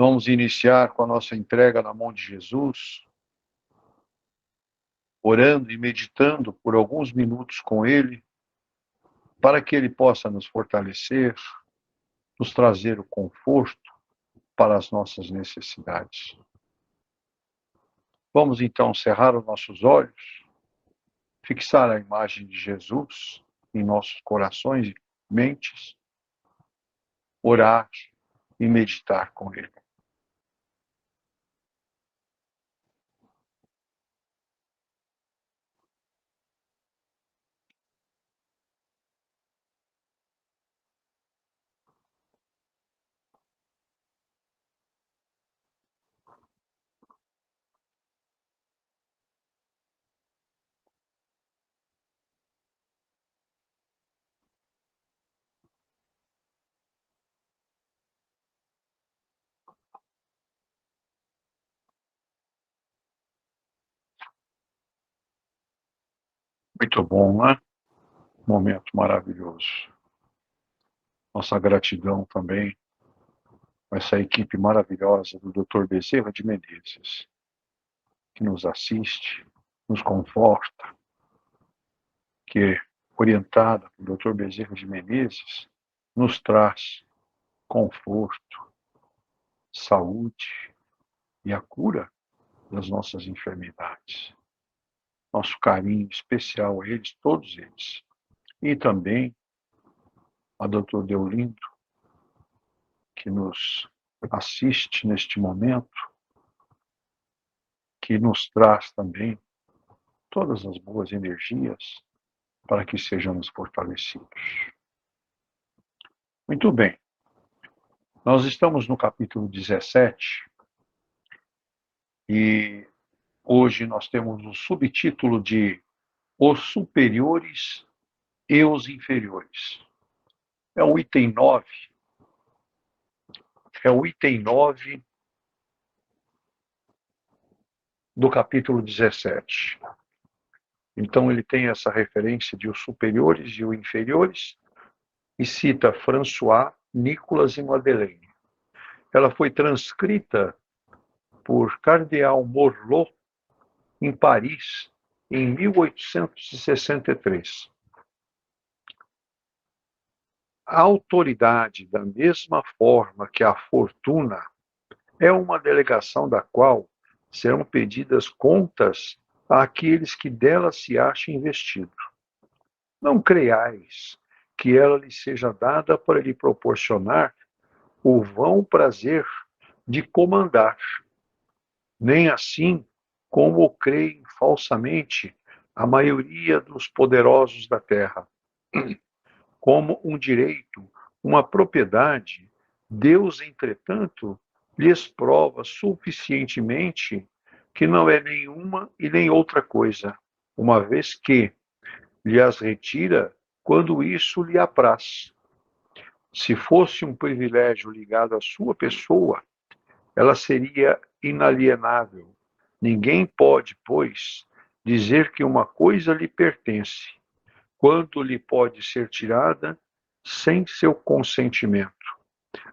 Vamos iniciar com a nossa entrega na mão de Jesus, orando e meditando por alguns minutos com Ele, para que Ele possa nos fortalecer, nos trazer o conforto para as nossas necessidades. Vamos então cerrar os nossos olhos, fixar a imagem de Jesus em nossos corações e mentes, orar e meditar com Ele. Muito bom, né? Momento maravilhoso. Nossa gratidão também a essa equipe maravilhosa do Dr. Bezerra de Menezes, que nos assiste, nos conforta, que, orientada pelo Dr. Bezerra de Menezes, nos traz conforto, saúde e a cura das nossas enfermidades. Nosso carinho especial a eles, todos eles. E também a Dr. Deolindo, que nos assiste neste momento, que nos traz também todas as boas energias para que sejamos fortalecidos. Muito bem. Nós estamos no capítulo 17 e hoje nós temos o subtítulo de Os Superiores e os Inferiores. É o item 9. É o item 9 do capítulo 17. Então ele tem essa referência de os superiores e os inferiores e cita François, Nicolas e Madeleine. Ela foi transcrita por Cardeal Morlot em Paris em 1863. A autoridade, da mesma forma que a fortuna, é uma delegação da qual serão pedidas contas àqueles que dela se achem investidos. Não creiais que ela lhe seja dada para lhe proporcionar o vão prazer de comandar, nem assim como creem falsamente a maioria dos poderosos da terra. Como um direito, uma propriedade, Deus, entretanto, lhes prova suficientemente que não é nenhuma e nem outra coisa, uma vez que lhe as retira quando isso lhe apraz. Se fosse um privilégio ligado à sua pessoa, ela seria inalienável. Ninguém pode, pois, dizer que uma coisa lhe pertence, quando lhe pode ser tirada sem seu consentimento.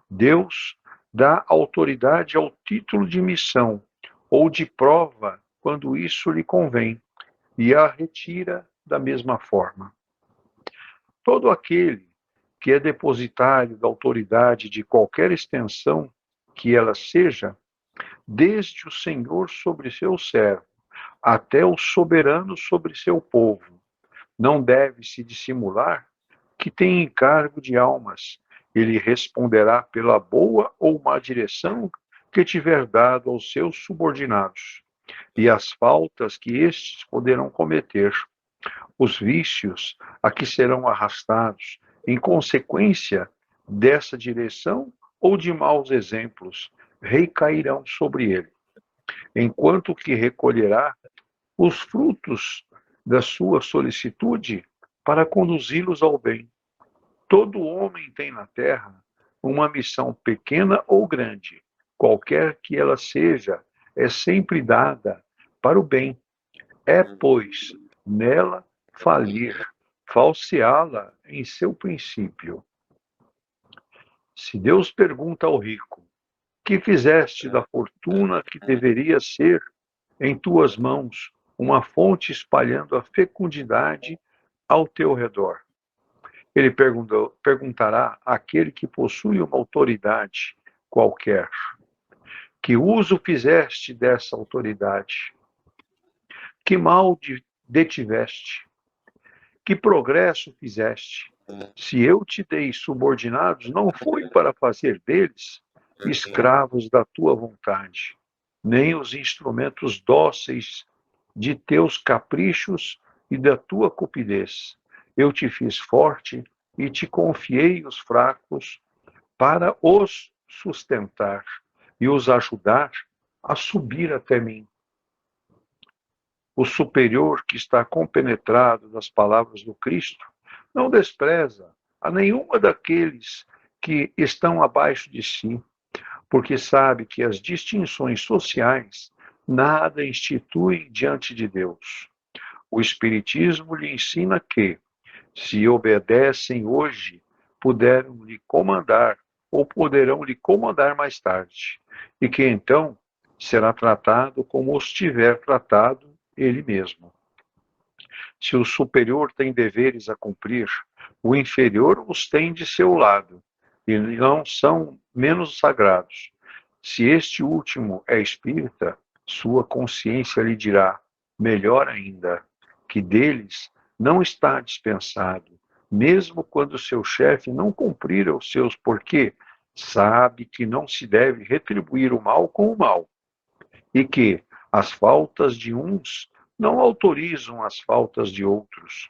Deus dá autoridade ao título de missão ou de prova quando isso lhe convém, e a retira da mesma forma. Todo aquele que é depositário da autoridade de qualquer extensão que ela seja, desde o Senhor sobre seu servo até o soberano sobre seu povo, não deve se dissimular que tem encargo de almas. Ele responderá pela boa ou má direção que tiver dado aos seus subordinados, e as faltas que estes poderão cometer, os vícios a que serão arrastados em consequência dessa direção ou de maus exemplos, recairão sobre ele, enquanto que recolherá os frutos da sua solicitude para conduzi-los ao bem. Todo homem tem na terra uma missão pequena ou grande, qualquer que ela seja, é sempre dada para o bem. É, pois, nela falir, falseá-la em seu princípio. Se Deus pergunta ao rico, que fizeste da fortuna que deveria ser em tuas mãos uma fonte espalhando a fecundidade ao teu redor. Ele perguntará àquele que possui uma autoridade qualquer: que uso fizeste dessa autoridade? Que mal detiveste? Que progresso fizeste? Se eu te dei subordinados, não foi para fazer deles escravos da tua vontade, nem os instrumentos dóceis de teus caprichos e da tua cupidez. Eu te fiz forte e te confiei os fracos para os sustentar e os ajudar a subir até mim. O superior que está compenetrado das palavras do Cristo não despreza a nenhuma daqueles que estão abaixo de si, porque sabe que as distinções sociais nada instituem diante de Deus. O Espiritismo lhe ensina que, se obedecem hoje, puderam lhe comandar ou poderão lhe comandar mais tarde, e que então será tratado como os tiver tratado ele mesmo. Se o superior tem deveres a cumprir, o inferior os tem de seu lado, e não são menos sagrados. Se este último é espírita, sua consciência lhe dirá, melhor ainda, que deles não está dispensado, mesmo quando seu chefe não cumprir os seus porquê, sabe que não se deve retribuir o mal com o mal, e que as faltas de uns não autorizam as faltas de outros.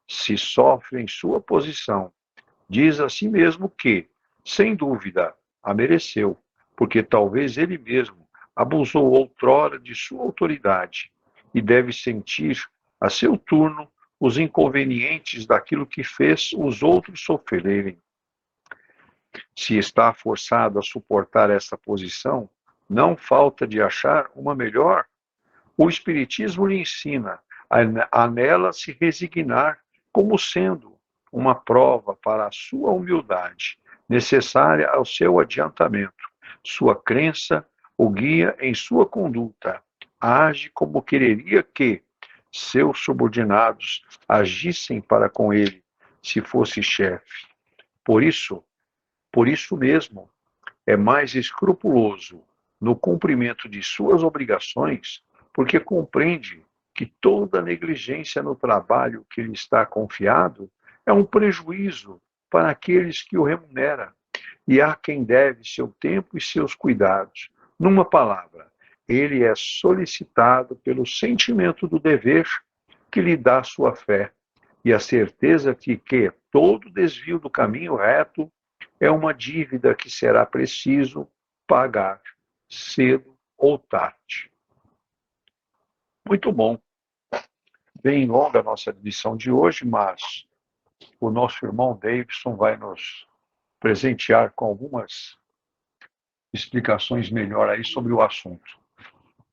Se sofre em sua posição, diz a si mesmo que, sem dúvida, a mereceu, porque talvez ele mesmo abusou outrora de sua autoridade e deve sentir, a seu turno, os inconvenientes daquilo que fez os outros sofrerem. Se está forçado a suportar essa posição, não falta de achar uma melhor. O Espiritismo lhe ensina a nela se resignar como sendo uma prova para a sua humildade, necessária ao seu adiantamento. Sua crença o guia em sua conduta. Age como quereria que seus subordinados agissem para com ele, se fosse chefe. Por isso mesmo, é mais escrupuloso no cumprimento de suas obrigações, porque compreende que toda negligência no trabalho que lhe está confiado é um prejuízo para aqueles que o remunera, e há quem deve seu tempo e seus cuidados. Numa palavra, ele é solicitado pelo sentimento do dever que lhe dá sua fé, e a certeza de que todo desvio do caminho reto é uma dívida que será preciso pagar, cedo ou tarde. Muito bom. Bem longa a nossa lição de hoje, mas o nosso irmão Davidson vai nos presentear com algumas explicações melhor aí sobre o assunto.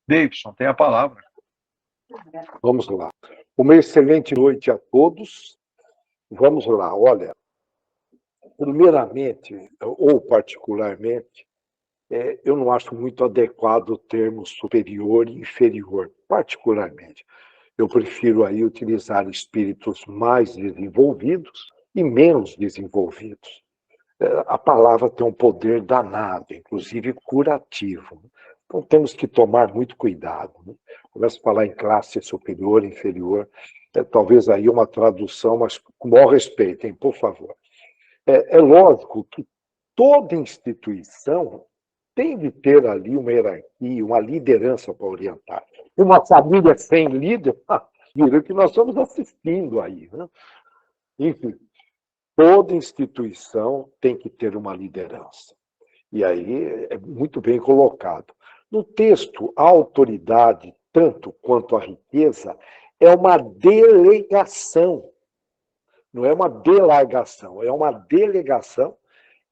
Davidson, tem a palavra. Vamos lá. Uma excelente noite a todos. Vamos lá. Olha, primeiramente, ou particularmente, eu não acho muito adequado o termo superior e inferior, particularmente. Eu prefiro aí utilizar espíritos mais desenvolvidos e menos desenvolvidos. A palavra tem um poder danado, inclusive curativo. Então temos que tomar muito cuidado. Começa a falar em classe superior, inferior, talvez aí uma tradução, mas com o maior respeito, hein, por favor. É lógico que toda instituição tem de ter ali uma hierarquia, uma liderança para orientar. Uma família sem líder, vira o que nós estamos assistindo aí. Né? Enfim, toda instituição tem que ter uma liderança. E aí é muito bem colocado. No texto, a autoridade, tanto quanto a riqueza, é uma delegação. Não é uma delargação, é uma delegação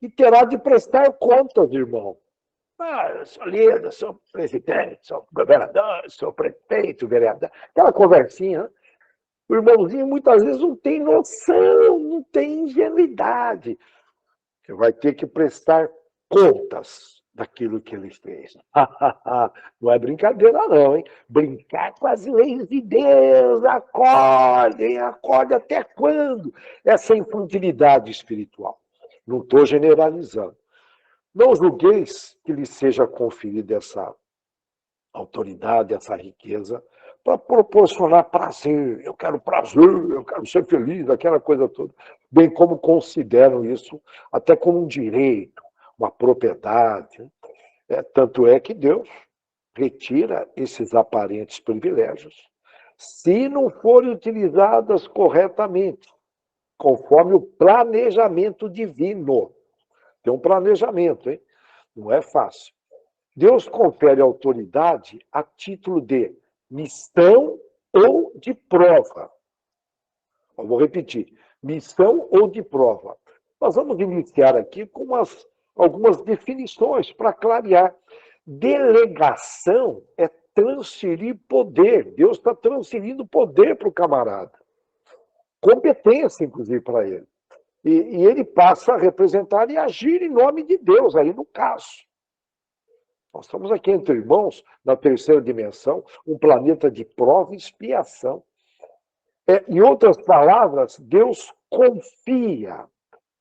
e terá de prestar contas, irmão. Eu sou líder, sou presidente, sou governador, sou prefeito, vereador. Aquela conversinha, né? O irmãozinho muitas vezes não tem noção, não tem ingenuidade. Você vai ter que prestar contas daquilo que ele fez. Não é brincadeira, não, hein? Brincar com as leis de Deus, acordem, acorde até quando? Essa infantilidade espiritual. Não estou generalizando. Não julgueis que lhe seja conferida essa autoridade, essa riqueza, para proporcionar prazer. Eu quero prazer, eu quero ser feliz, aquela coisa toda. Bem como consideram isso até como um direito, uma propriedade. Tanto é que Deus retira esses aparentes privilégios se não forem utilizadas corretamente, conforme o planejamento divino. Tem um planejamento, hein? Não é fácil. Deus confere autoridade a título de missão ou de prova. Eu vou repetir, missão ou de prova. Nós vamos iniciar aqui com algumas definições para clarear. Delegação é transferir poder. Deus está transferindo poder para o camarada. Competência, inclusive, para ele. E ele passa a representar e agir em nome de Deus, aí no caso. Nós estamos aqui entre irmãos, na terceira dimensão, um planeta de prova e expiação. Em outras palavras, Deus confia.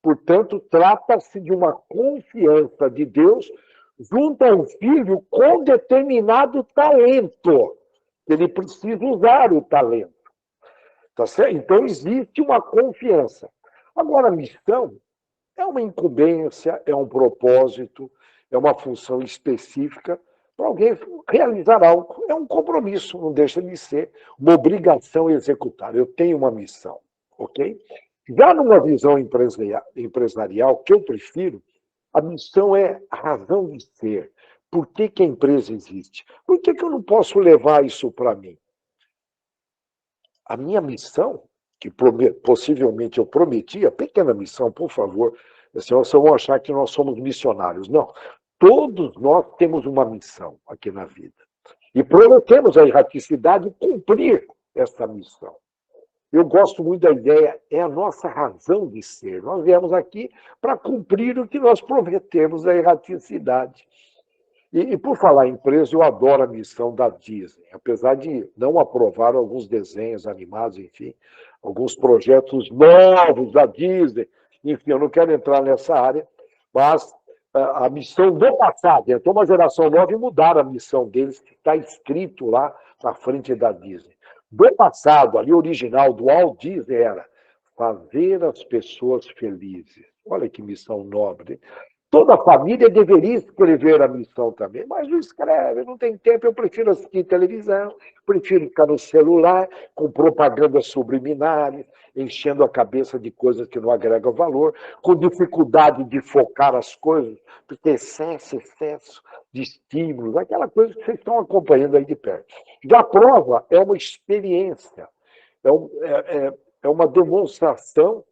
Portanto, trata-se de uma confiança de Deus junto a um filho com determinado talento. Ele precisa usar o talento. Tá certo? Então, existe uma confiança. Agora, a missão é uma incumbência, é um propósito, é uma função específica para alguém realizar algo. É um compromisso, não deixa de ser uma obrigação executar. Eu tenho uma missão, ok? Já numa visão empresarial, que eu prefiro, a missão é a razão de ser. Por que a empresa existe? Por que eu não posso levar isso para mim? A minha missão, que possivelmente eu prometi, a pequena missão, por favor, senão vocês vão achar que nós somos missionários. Não. Todos nós temos uma missão aqui na vida. E prometemos à erraticidade cumprir essa missão. Eu gosto muito da ideia, é a nossa razão de ser. Nós viemos aqui para cumprir o que nós prometemos à erraticidade. E por falar em empresa, eu adoro a missão da Disney, apesar de não aprovar alguns desenhos animados, enfim, alguns projetos novos da Disney. Enfim, eu não quero entrar nessa área, mas a missão do passado, entrou uma geração nova e mudaram a missão deles, que está escrito lá na frente da Disney. Do passado, ali original, do Walt Disney, era fazer as pessoas felizes. Olha que missão nobre, hein? Toda a família deveria escrever a missão também, mas não escreve, não tem tempo. Eu prefiro assistir televisão, prefiro ficar no celular, com propagandas subliminares, enchendo a cabeça de coisas que não agregam valor, com dificuldade de focar as coisas, porque excesso de estímulos, aquela coisa que vocês estão acompanhando aí de perto. Já a prova é uma experiência, é uma demonstração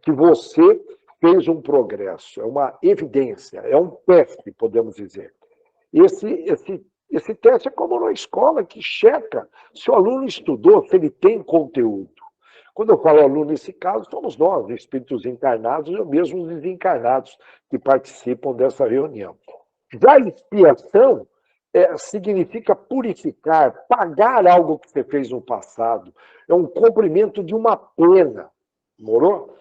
que você fez um progresso, é uma evidência, é um teste, podemos dizer. Esse teste é como na escola, que checa se o aluno estudou, se ele tem conteúdo. Quando eu falo aluno, nesse caso, somos nós, espíritos encarnados, ou mesmo os desencarnados que participam dessa reunião. Já a expiação significa purificar, pagar algo que você fez no passado. É um cumprimento de uma pena. Morou?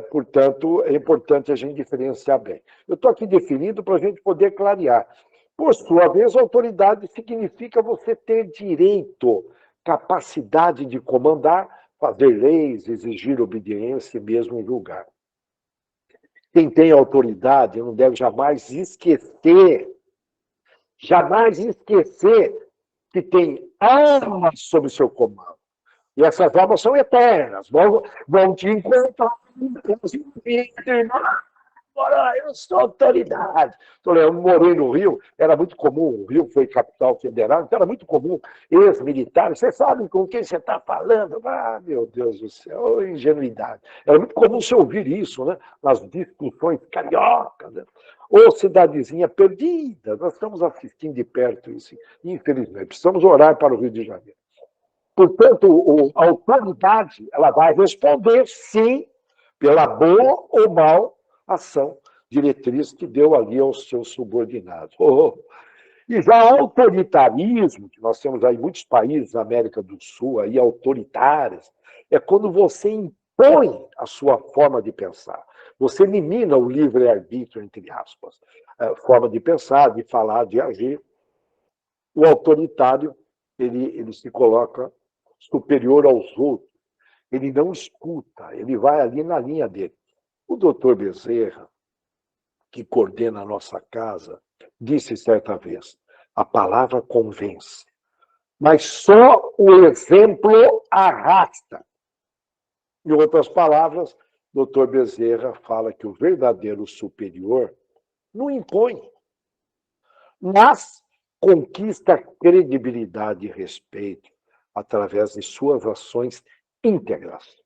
Portanto, é importante a gente diferenciar bem. Eu estou aqui definindo para a gente poder clarear. Por sua vez, autoridade significa você ter direito, capacidade de comandar, fazer leis, exigir obediência e mesmo julgar. Quem tem autoridade não deve jamais esquecer que tem almas sob seu comando. E essas almas são eternas, vão te encontrar. Eu sou autoridade. Eu morei no Rio, era muito comum, o Rio foi capital federal, então era muito comum ex-militares. Você sabe com quem você está falando? Ah, meu Deus do céu, ingenuidade. Era muito comum você ouvir isso, né? Nas discussões cariocas, né? Ou cidadezinha perdida. Nós estamos assistindo de perto isso, infelizmente. Precisamos orar para o Rio de Janeiro. Portanto, a autoridade ela vai responder, sim, pela boa ou mal ação diretriz que deu ali aos seus subordinados. E já o autoritarismo, que nós temos aí muitos países na América do Sul aí autoritários, é quando você impõe a sua forma de pensar. Você elimina o livre-arbítrio, entre aspas, a forma de pensar, de falar, de agir. O autoritário, ele se coloca superior aos outros. Ele não escuta, ele vai ali na linha dele. O doutor Bezerra, que coordena a nossa casa, disse certa vez: a palavra convence, mas só o exemplo arrasta. Em outras palavras, o doutor Bezerra fala que o verdadeiro superior não impõe, mas conquista credibilidade e respeito através de suas ações íntegras.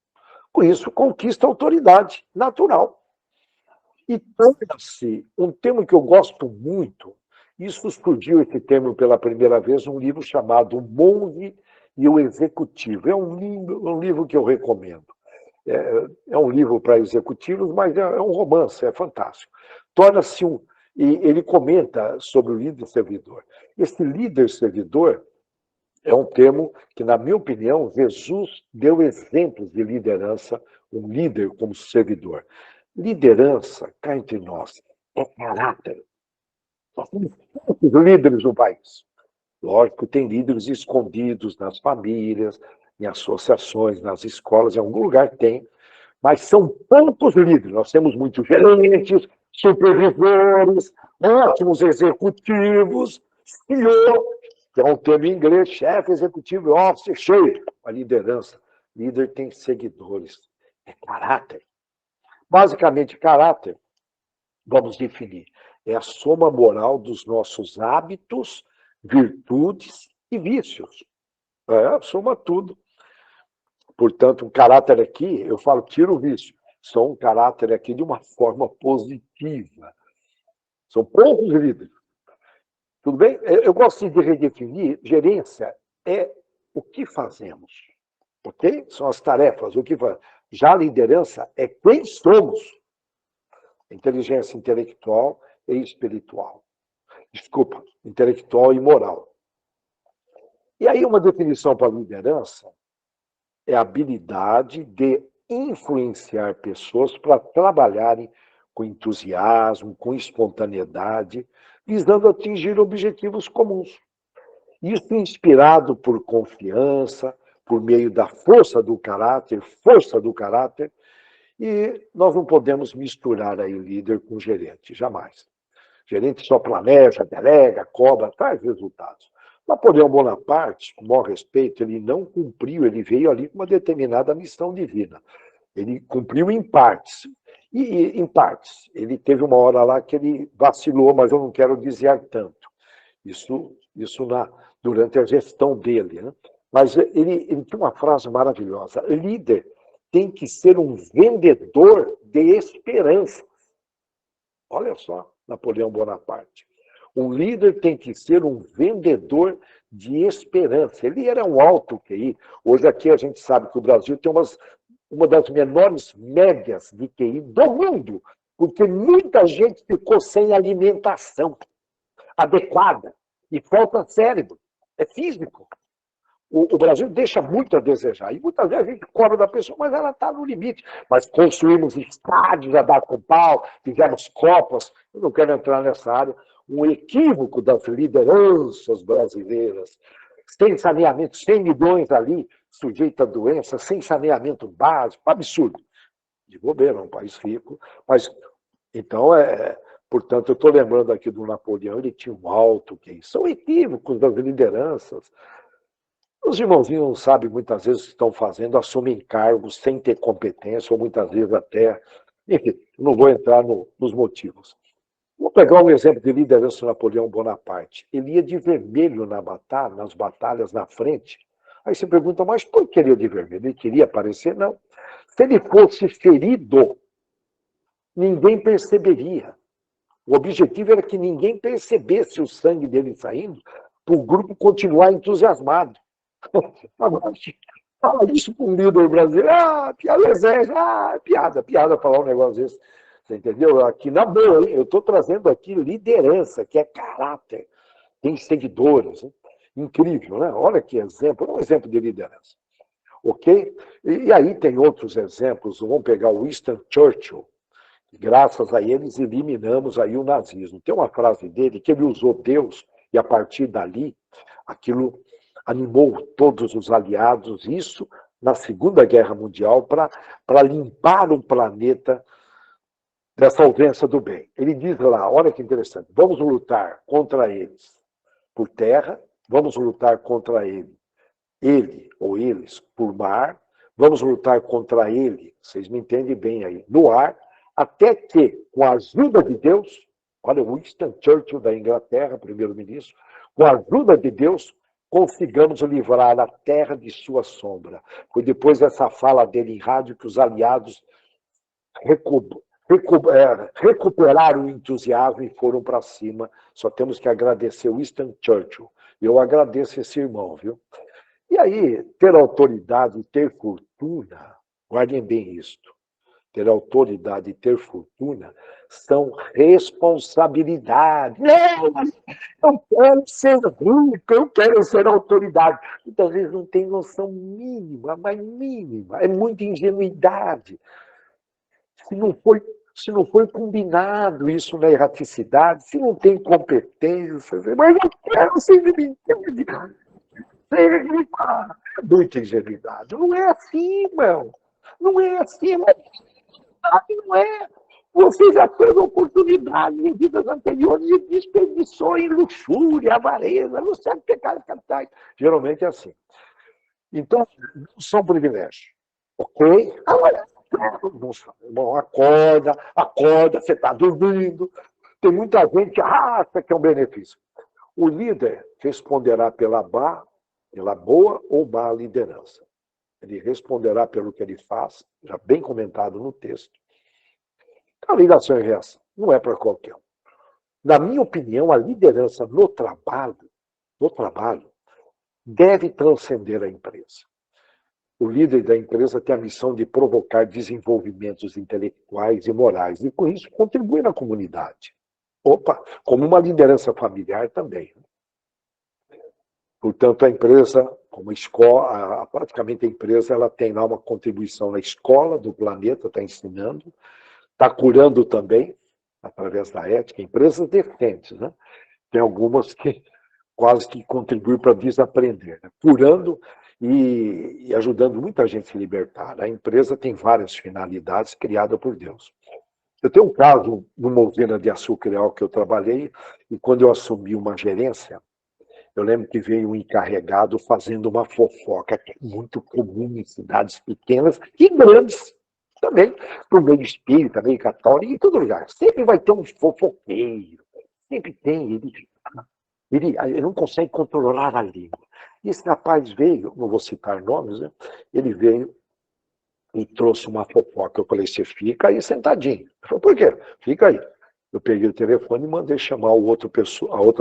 Com isso, conquista autoridade natural. E torna-se um termo que eu gosto muito. Isso surgiu, esse termo, pela primeira vez, num livro chamado O Monge e o Executivo. É um livro que eu recomendo. É um livro para executivos, mas é um romance, é fantástico. Torna-se um... E ele comenta sobre o líder servidor. Esse líder servidor é um termo que, na minha opinião, Jesus deu exemplos de liderança, um líder como servidor. Liderança, cá entre nós, é caráter. Nós temos poucos líderes no país. Lógico, tem líderes escondidos nas famílias, em associações, nas escolas, em algum lugar tem, mas são poucos líderes. Nós temos muitos gerentes, supervisores, ótimos executivos, CEO, que é um termo em inglês, chefe executivo, officer, cheio. A liderança, líder tem seguidores, é caráter. Basicamente, caráter, vamos definir, é a soma moral dos nossos hábitos, virtudes e vícios. Soma tudo. Portanto, um caráter aqui, eu falo, tira o vício. São um caráter aqui de uma forma positiva. São poucos líderes. Tudo bem? Eu gosto de redefinir. Gerência é o que fazemos. Ok? São as tarefas, o que fazemos. Já a liderança é quem somos. Inteligência intelectual e espiritual. Desculpa, intelectual e moral. E aí uma definição para a liderança é a habilidade de influenciar pessoas para trabalharem com entusiasmo, com espontaneidade, visando atingir objetivos comuns. Isso inspirado por confiança, por meio da força do caráter, e nós não podemos misturar aí líder com gerente, jamais. Gerente só planeja, delega, cobra, traz resultados. Napoleão Bonaparte, com o maior respeito, ele não cumpriu, ele veio ali com uma determinada missão divina. Ele cumpriu em partes. E em partes. Ele teve uma hora lá que ele vacilou, mas eu não quero desviar tanto. Isso durante a gestão dele. Né? Mas ele tem uma frase maravilhosa. Líder tem que ser um vendedor de esperança. Olha só, Napoleão Bonaparte. Um líder tem que ser um vendedor de esperança. Ele era um alto QI. Hoje aqui a gente sabe que o Brasil tem uma das menores médias de QI do mundo, porque muita gente ficou sem alimentação adequada e falta cérebro. É físico. O Brasil deixa muito a desejar. E muitas vezes a gente cobra da pessoa, mas ela está no limite. Mas construímos estádios a dar com pau, fizemos copas. Eu não quero entrar nessa área. Um equívoco das lideranças brasileiras. Sem saneamento, 100 milhões ali, sujeito a doença, sem saneamento básico, absurdo. De bobeira, é um país rico. Mas, então, portanto, eu estou lembrando aqui do Napoleão, ele tinha um alto QI. São equívocos das lideranças. Os irmãozinhos não sabem muitas vezes o que estão fazendo, assumem cargos sem ter competência, ou muitas vezes até... Enfim, não vou entrar nos motivos. Vou pegar um exemplo de liderança do Napoleão Bonaparte. Ele ia de vermelho nas batalhas na frente. Aí você pergunta, mas por que ele ia de vermelho? Ele queria aparecer? Não. Se ele fosse ferido, ninguém perceberia. O objetivo era que ninguém percebesse o sangue dele saindo, para o grupo continuar entusiasmado. Agora, fala isso com um líder brasileiro, piada exército, piada falar um negócio desse. Você entendeu? Aqui na boa, hein? Eu estou trazendo aqui liderança, que é caráter, tem seguidores. Hein? Incrível, né? Olha que exemplo, é um exemplo de liderança. Ok? E aí tem outros exemplos, vamos pegar o Winston Churchill. Graças a eles eliminamos aí o nazismo. Tem uma frase dele que ele usou Deus e a partir dali aquilo animou todos os aliados, isso na Segunda Guerra Mundial, para limpar o planeta dessa ausência do bem. Ele diz lá, olha que interessante, vamos lutar contra eles por terra, vamos lutar contra ele ou eles por mar, vamos lutar contra ele, vocês me entendem bem aí, no ar, até que, com a ajuda de Deus, olha o Winston Churchill da Inglaterra, primeiro-ministro, com a ajuda de Deus, consigamos livrar a terra de sua sombra. Foi depois dessa fala dele em rádio que os aliados recuperaram o entusiasmo e foram para cima. Só temos que agradecer o Winston Churchill. Eu agradeço esse irmão, viu? E aí, ter autoridade e ter fortuna, guardem bem isto, ter autoridade e ter fortuna são responsabilidades. Não, mas eu quero ser rico, eu quero ser autoridade. Muitas vezes não tem noção mínima, mas mínima. É muita ingenuidade. Se não foi combinado isso na erraticidade, se não tem competência, mas eu quero ser limitado. É muita ingenuidade. Não é assim, irmão. Não é assim, mas não é. Você já teve oportunidade em vidas anteriores e desperdiçou em luxúria, avareza, não sabe pecar capitais. Geralmente é assim. Então, não são privilégios. Ok? Agora, bom, acorda, você está dormindo. Tem muita gente que acha que é um benefício. O líder responderá pela boa ou má liderança. Ele responderá pelo que ele faz, já bem comentado no texto. A ligação e reação não é para qualquer um. Na minha opinião, a liderança no trabalho deve transcender a empresa. O líder da empresa tem a missão de provocar desenvolvimentos intelectuais e morais, e com isso contribui na comunidade. Opa, como uma liderança familiar também. Portanto, a empresa, como escola, praticamente a empresa, ela tem lá uma contribuição na escola do planeta, está ensinando, está curando também, através da ética, empresas decentes, né? Tem algumas que quase que contribuem para desaprender, né? Curando e ajudando muita gente a se libertar. A empresa tem várias finalidades criadas por Deus. Eu tenho um caso numa usina de açúcar real que eu trabalhei, e quando eu assumi uma gerência, eu lembro que veio um encarregado fazendo uma fofoca, que é muito comum em cidades pequenas e grandes também, no meio espírita, meio católico, em todo lugar. Sempre vai ter um fofoqueiro, sempre tem. Ele não consegue controlar a língua. E esse rapaz veio, não vou citar nomes, né? Ele veio e trouxe uma fofoca. Eu falei, você fica aí sentadinho. Ele falou, por quê? Fica aí. Eu peguei o telefone e mandei chamar a outra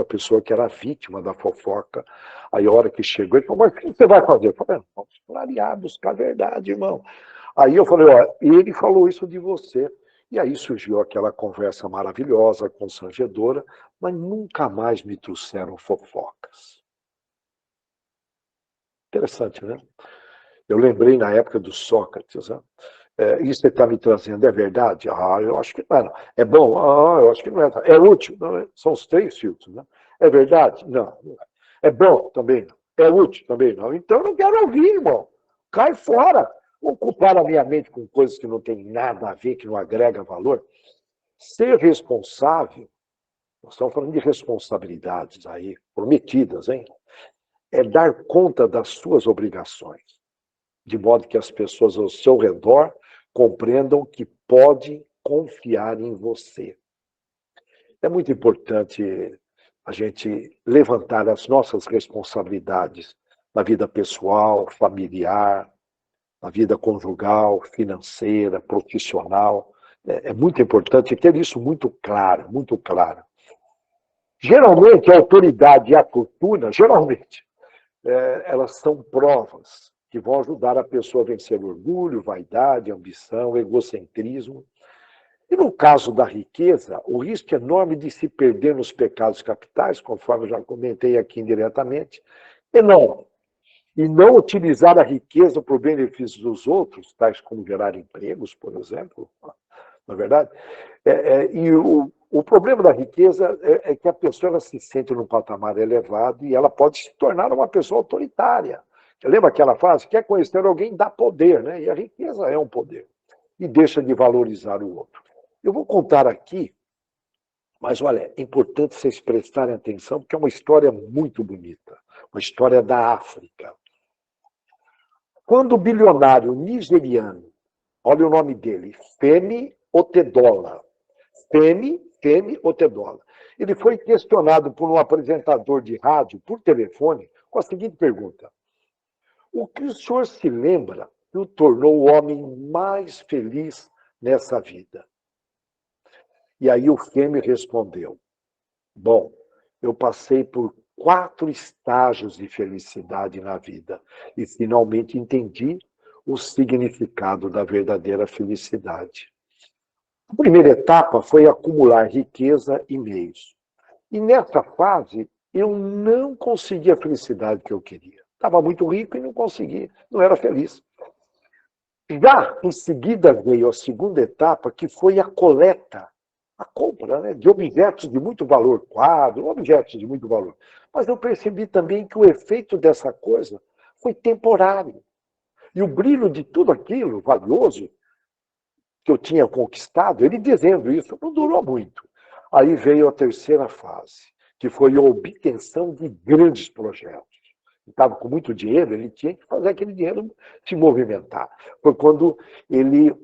pessoa que era vítima da fofoca. Aí a hora que chegou, ele falou, mas o que você vai fazer? Eu falei, vamos clarear, buscar a verdade, irmão. Aí eu falei, ó, ele falou isso de você. E aí surgiu aquela conversa maravilhosa, constrangedora, mas nunca mais me trouxeram fofocas. Interessante, né? Eu lembrei na época do Sócrates, né? Isso que você está me trazendo é verdade? Eu acho que não é. É bom? Eu acho que não é. É útil? Não, são os 3 filtros, né? É verdade? Não. É bom? Também não. É útil? Também não. Então eu não quero ouvir, irmão. Cai fora. Ocupar a minha mente com coisas que não tem nada a ver, que não agrega valor. Ser responsável, nós estamos falando de responsabilidades aí, prometidas, hein? É dar conta das suas obrigações, de modo que as pessoas ao seu redor compreendam que pode confiar em você. É muito importante a gente levantar as nossas responsabilidades na vida pessoal, familiar, na vida conjugal, financeira, profissional. É muito importante ter isso muito claro, muito claro. Geralmente, a autoridade e a fortuna, elas são provas que vão ajudar a pessoa a vencer orgulho, vaidade, ambição, egocentrismo. E no caso da riqueza, o risco enorme de se perder nos pecados capitais, conforme eu já comentei aqui indiretamente, é enorme. E não utilizar a riqueza para o benefício dos outros, tais como gerar empregos, por exemplo, não é verdade? E o problema da riqueza é que a pessoa ela se sente num patamar elevado e ela pode se tornar uma pessoa autoritária. Lembra aquela frase? Quer conhecer alguém, dá poder, né? E a riqueza é um poder. E deixa de valorizar o outro. Eu vou contar aqui, mas olha, é importante vocês prestarem atenção, porque é uma história muito bonita. Uma história da África. Quando o bilionário nigeriano, olha o nome dele, Femi Otedola, Femi Otedola, ele foi questionado por um apresentador de rádio, por telefone, com a seguinte pergunta: o que o senhor se lembra que o tornou o homem mais feliz nessa vida? E aí o Femi respondeu: bom, eu passei por 4 estágios de felicidade na vida e finalmente entendi o significado da verdadeira felicidade. A primeira etapa foi acumular riqueza e meios. E nessa fase, eu não consegui a felicidade que eu queria. Estava muito rico e não consegui, não era feliz. Já em seguida veio a segunda etapa, que foi a coleta, a compra, né, de objetos de muito valor, quadros, objetos de muito valor. Mas eu percebi também que o efeito dessa coisa foi temporário. E o brilho de tudo aquilo valioso que eu tinha conquistado, ele dizendo isso, não durou muito. Aí veio a terceira fase, que foi a obtenção de grandes projetos. Estava com muito dinheiro, ele tinha que fazer aquele dinheiro se movimentar. Foi quando ele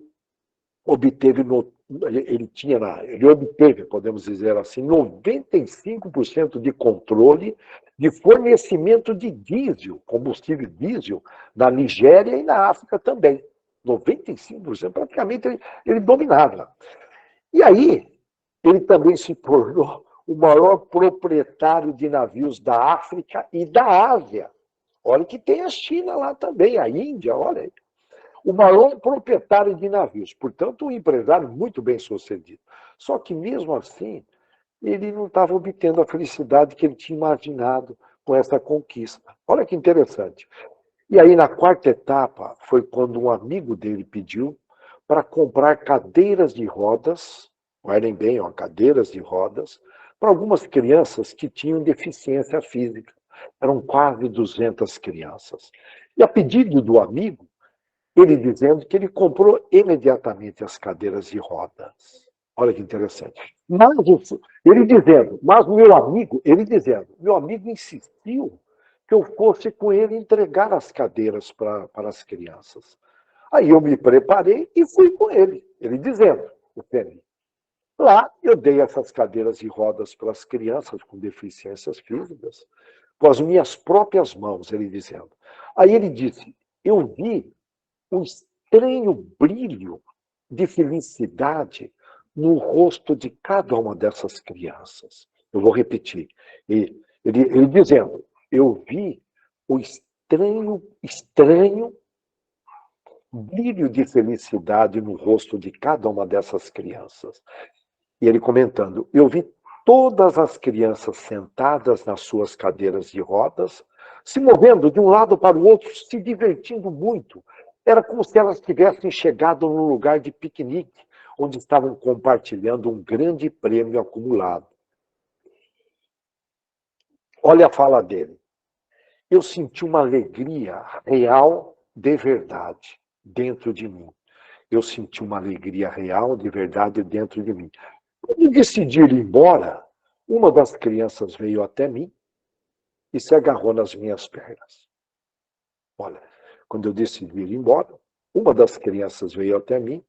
obteve, ele obteve, podemos dizer assim, 95% de controle de fornecimento de diesel, combustível diesel, na Nigéria e na África também. 95%, praticamente ele dominava. E aí, ele também se tornou o maior proprietário de navios da África e da Ásia. Olha que tem a China lá também, a Índia, olha aí. O maior proprietário de navios, portanto, um empresário muito bem sucedido. Só que, mesmo assim, ele não estava obtendo a felicidade que ele tinha imaginado com essa conquista. Olha que interessante. E aí, na quarta etapa, foi quando um amigo dele pediu para comprar cadeiras de rodas, olhem bem, ó, cadeiras de rodas, para algumas crianças que tinham deficiência física. Eram quase 200 crianças. E a pedido do amigo, ele dizendo que ele comprou imediatamente as cadeiras de rodas. Olha que interessante. Mas meu amigo insistiu que eu fosse com ele entregar as cadeiras para as crianças. Aí eu me preparei e fui com ele. Ele dizendo, o Femi. Lá eu dei essas cadeiras de rodas para as crianças com deficiências físicas, com as minhas próprias mãos, ele dizendo. Aí ele disse, eu vi um estranho brilho de felicidade no rosto de cada uma dessas crianças. Eu vou repetir. Ele dizendo, eu vi o estranho brilho de felicidade no rosto de cada uma dessas crianças. E ele comentando, eu vi todas as crianças sentadas nas suas cadeiras de rodas, se movendo de um lado para o outro, se divertindo muito. Era como se elas tivessem chegado num lugar de piquenique, onde estavam compartilhando um grande prêmio acumulado. Olha a fala dele. Eu senti uma alegria real de verdade dentro de mim. Eu senti uma alegria real de verdade dentro de mim. Quando decidi ir embora, uma das crianças veio até mim e se agarrou nas minhas pernas. Olha, quando eu decidi ir embora, uma das crianças veio até mim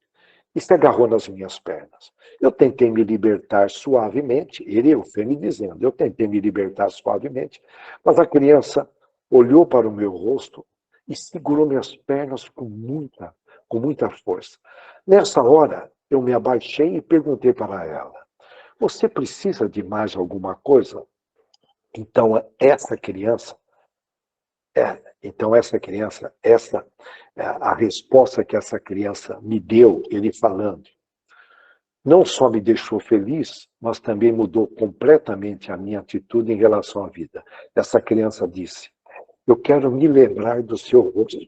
e se agarrou nas minhas pernas. Eu tentei me libertar suavemente, o Femi dizendo, eu tentei me libertar suavemente, mas a criança olhou para o meu rosto e segurou minhas pernas com muita força. Nessa hora, eu me abaixei e perguntei para ela, você precisa de mais alguma coisa? Então, a resposta que essa criança me deu, ele falando, não só me deixou feliz, mas também mudou completamente a minha atitude em relação à vida. Essa criança disse: eu quero me lembrar do seu rosto,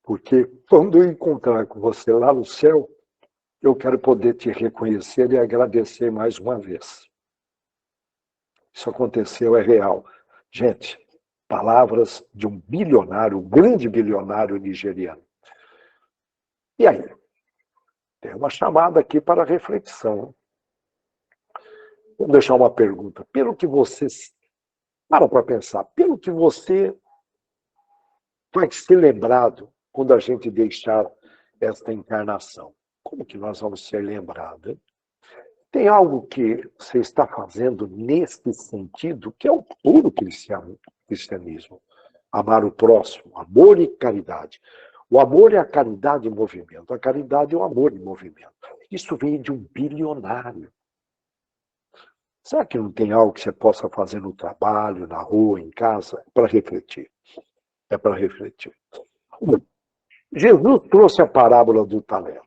porque quando eu encontrar com você lá no céu, eu quero poder te reconhecer e agradecer mais uma vez. Isso aconteceu, é real. Gente, palavras de um bilionário, um grande bilionário nigeriano. E aí? Tem uma chamada aqui para reflexão. Vamos deixar uma pergunta. Pelo que você... para pensar. Pelo que você vai ser lembrado quando a gente deixar esta encarnação. Como que nós vamos ser lembrados? Tem algo que você está fazendo nesse sentido, que é o puro cristianismo. Amar o próximo, amor e caridade. O amor é a caridade em movimento, a caridade é o amor em movimento. Isso vem de um bilionário. Será que não tem algo que você possa fazer no trabalho, na rua, em casa? É para refletir. É para refletir. Jesus trouxe a parábola do talento,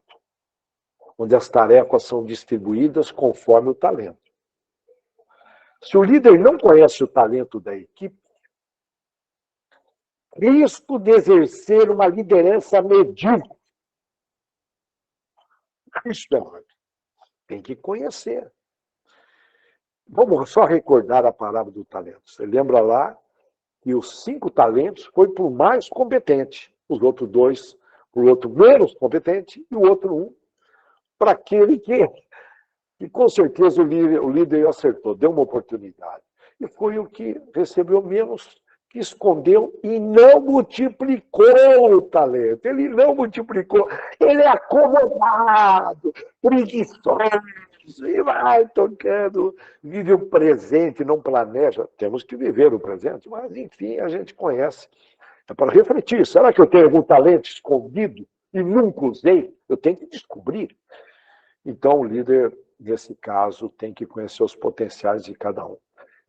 onde as tarefas são distribuídas conforme o talento. Se o líder não conhece o talento da equipe, risco de exercer uma liderança medíocre. Isso é, tem que conhecer. Vamos só recordar a parábola do talento. Você lembra lá que os 5 talentos foi para o mais competente, os outros 2 para o outro menos competente e o outro 1 para aquele que com certeza o líder acertou, deu uma oportunidade. E foi o que recebeu menos, que escondeu e não multiplicou o talento. Ele não multiplicou. Ele é acomodado, preguiçoso, e vai tocando, vive o presente, não planeja. Temos que viver o presente, mas, enfim, a gente conhece. É para refletir. Será que eu tenho algum talento escondido e nunca usei? Eu tenho que descobrir. Então, o líder, nesse caso, tem que conhecer os potenciais de cada um.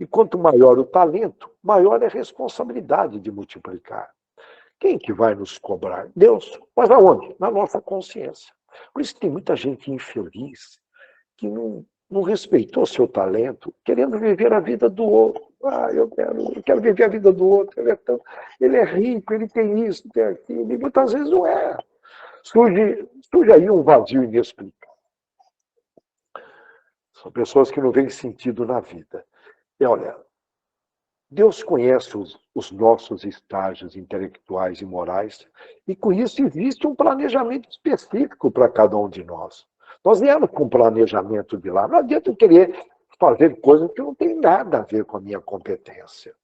E quanto maior o talento, maior é a responsabilidade de multiplicar. Quem que vai nos cobrar? Deus. Mas aonde? Na nossa consciência. Por isso que tem muita gente infeliz que não respeitou seu talento, querendo viver a vida do outro. Eu quero viver a vida do outro. Ele é rico, ele tem isso, tem aquilo. E muitas vezes não é. Surge aí um vazio inexplicável. São pessoas que não veem sentido na vida. E olha, Deus conhece os nossos estágios intelectuais e morais, e com isso existe um planejamento específico para cada um de nós. Nós viemos com um planejamento de lá. Não adianta eu querer fazer coisas que não tem nada a ver com a minha competência.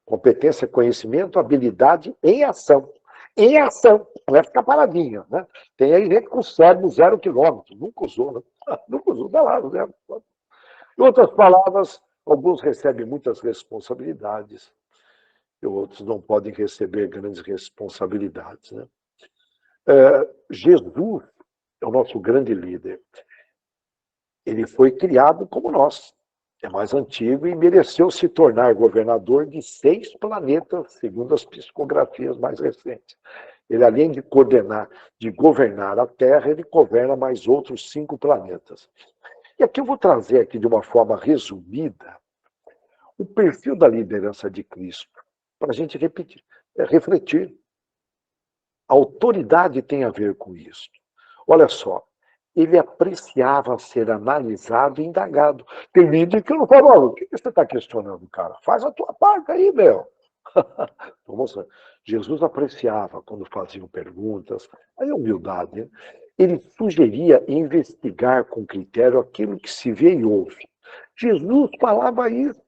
Competência é conhecimento, habilidade em ação. Em ação, não é ficar paradinho, né? Tem aí gente com cérebro 0 quilômetro, nunca usou, né? Nunca usou, dá lá, 0 quilômetro. Em outras palavras, alguns recebem muitas responsabilidades e outros não podem receber grandes responsabilidades, né? Jesus é o nosso grande líder. Ele foi criado como nós. É mais antigo e mereceu se tornar governador de 6 planetas, segundo as psicografias mais recentes. Ele, além de governar a Terra, ele governa mais outros 5 planetas. E aqui eu vou trazer aqui de uma forma resumida o perfil da liderança de Cristo, para a gente refletir. A autoridade tem a ver com isso. Olha só, ele apreciava ser analisado e indagado. Tem líder que não fala, o que você está questionando, cara? Faz a tua parte aí, meu. Jesus apreciava quando faziam perguntas, a humildade. Né? Ele sugeria investigar com critério aquilo que se vê e ouve. Jesus falava isso.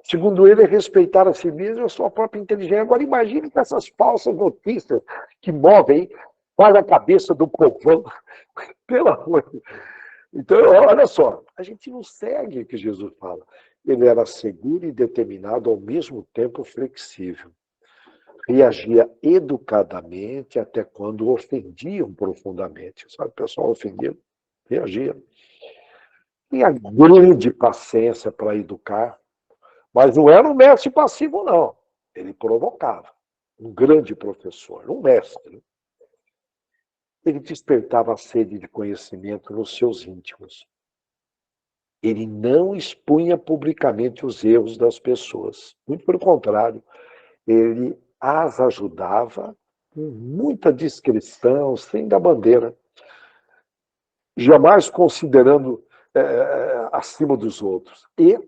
Segundo ele, respeitar a si mesmo e a sua própria inteligência. Agora, imagine com essas falsas notícias que movem quase a cabeça do povão. Pelo amor de Deus. Então, olha só, a gente não segue o que Jesus fala. Ele era seguro e determinado, ao mesmo tempo flexível. Reagia educadamente até quando ofendiam profundamente. Sabe, o pessoal ofendido, reagia. Tinha grande paciência para educar, mas não era um mestre passivo, não. Ele provocava. Um grande professor, um mestre. ele despertava a sede de conhecimento nos seus íntimos. Ele não expunha publicamente os erros das pessoas. Muito pelo contrário, ele as ajudava com muita discrição, sem dar bandeira, jamais considerando acima dos outros. E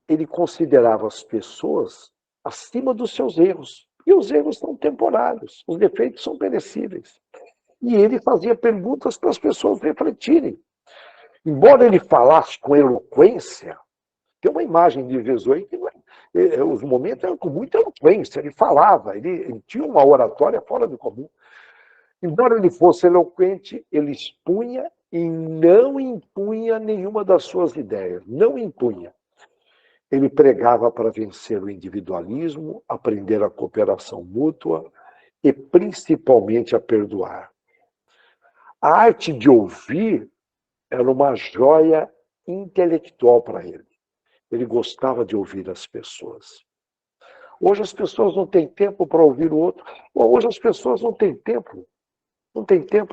ele considerava as pessoas acima dos seus erros. E os erros são temporários, os defeitos são perecíveis. E ele fazia perguntas para as pessoas refletirem. Embora ele falasse com eloquência, tem uma imagem de Jesus aí que os momentos eram com muita eloquência, ele falava, ele tinha uma oratória fora do comum. Embora ele fosse eloquente, ele expunha e não impunha nenhuma das suas ideias, não impunha. Ele pregava para vencer o individualismo, aprender a cooperação mútua e principalmente a perdoar. A arte de ouvir era uma joia intelectual para ele. Ele gostava de ouvir as pessoas. Hoje as pessoas não têm tempo para ouvir o outro. Hoje as pessoas não têm tempo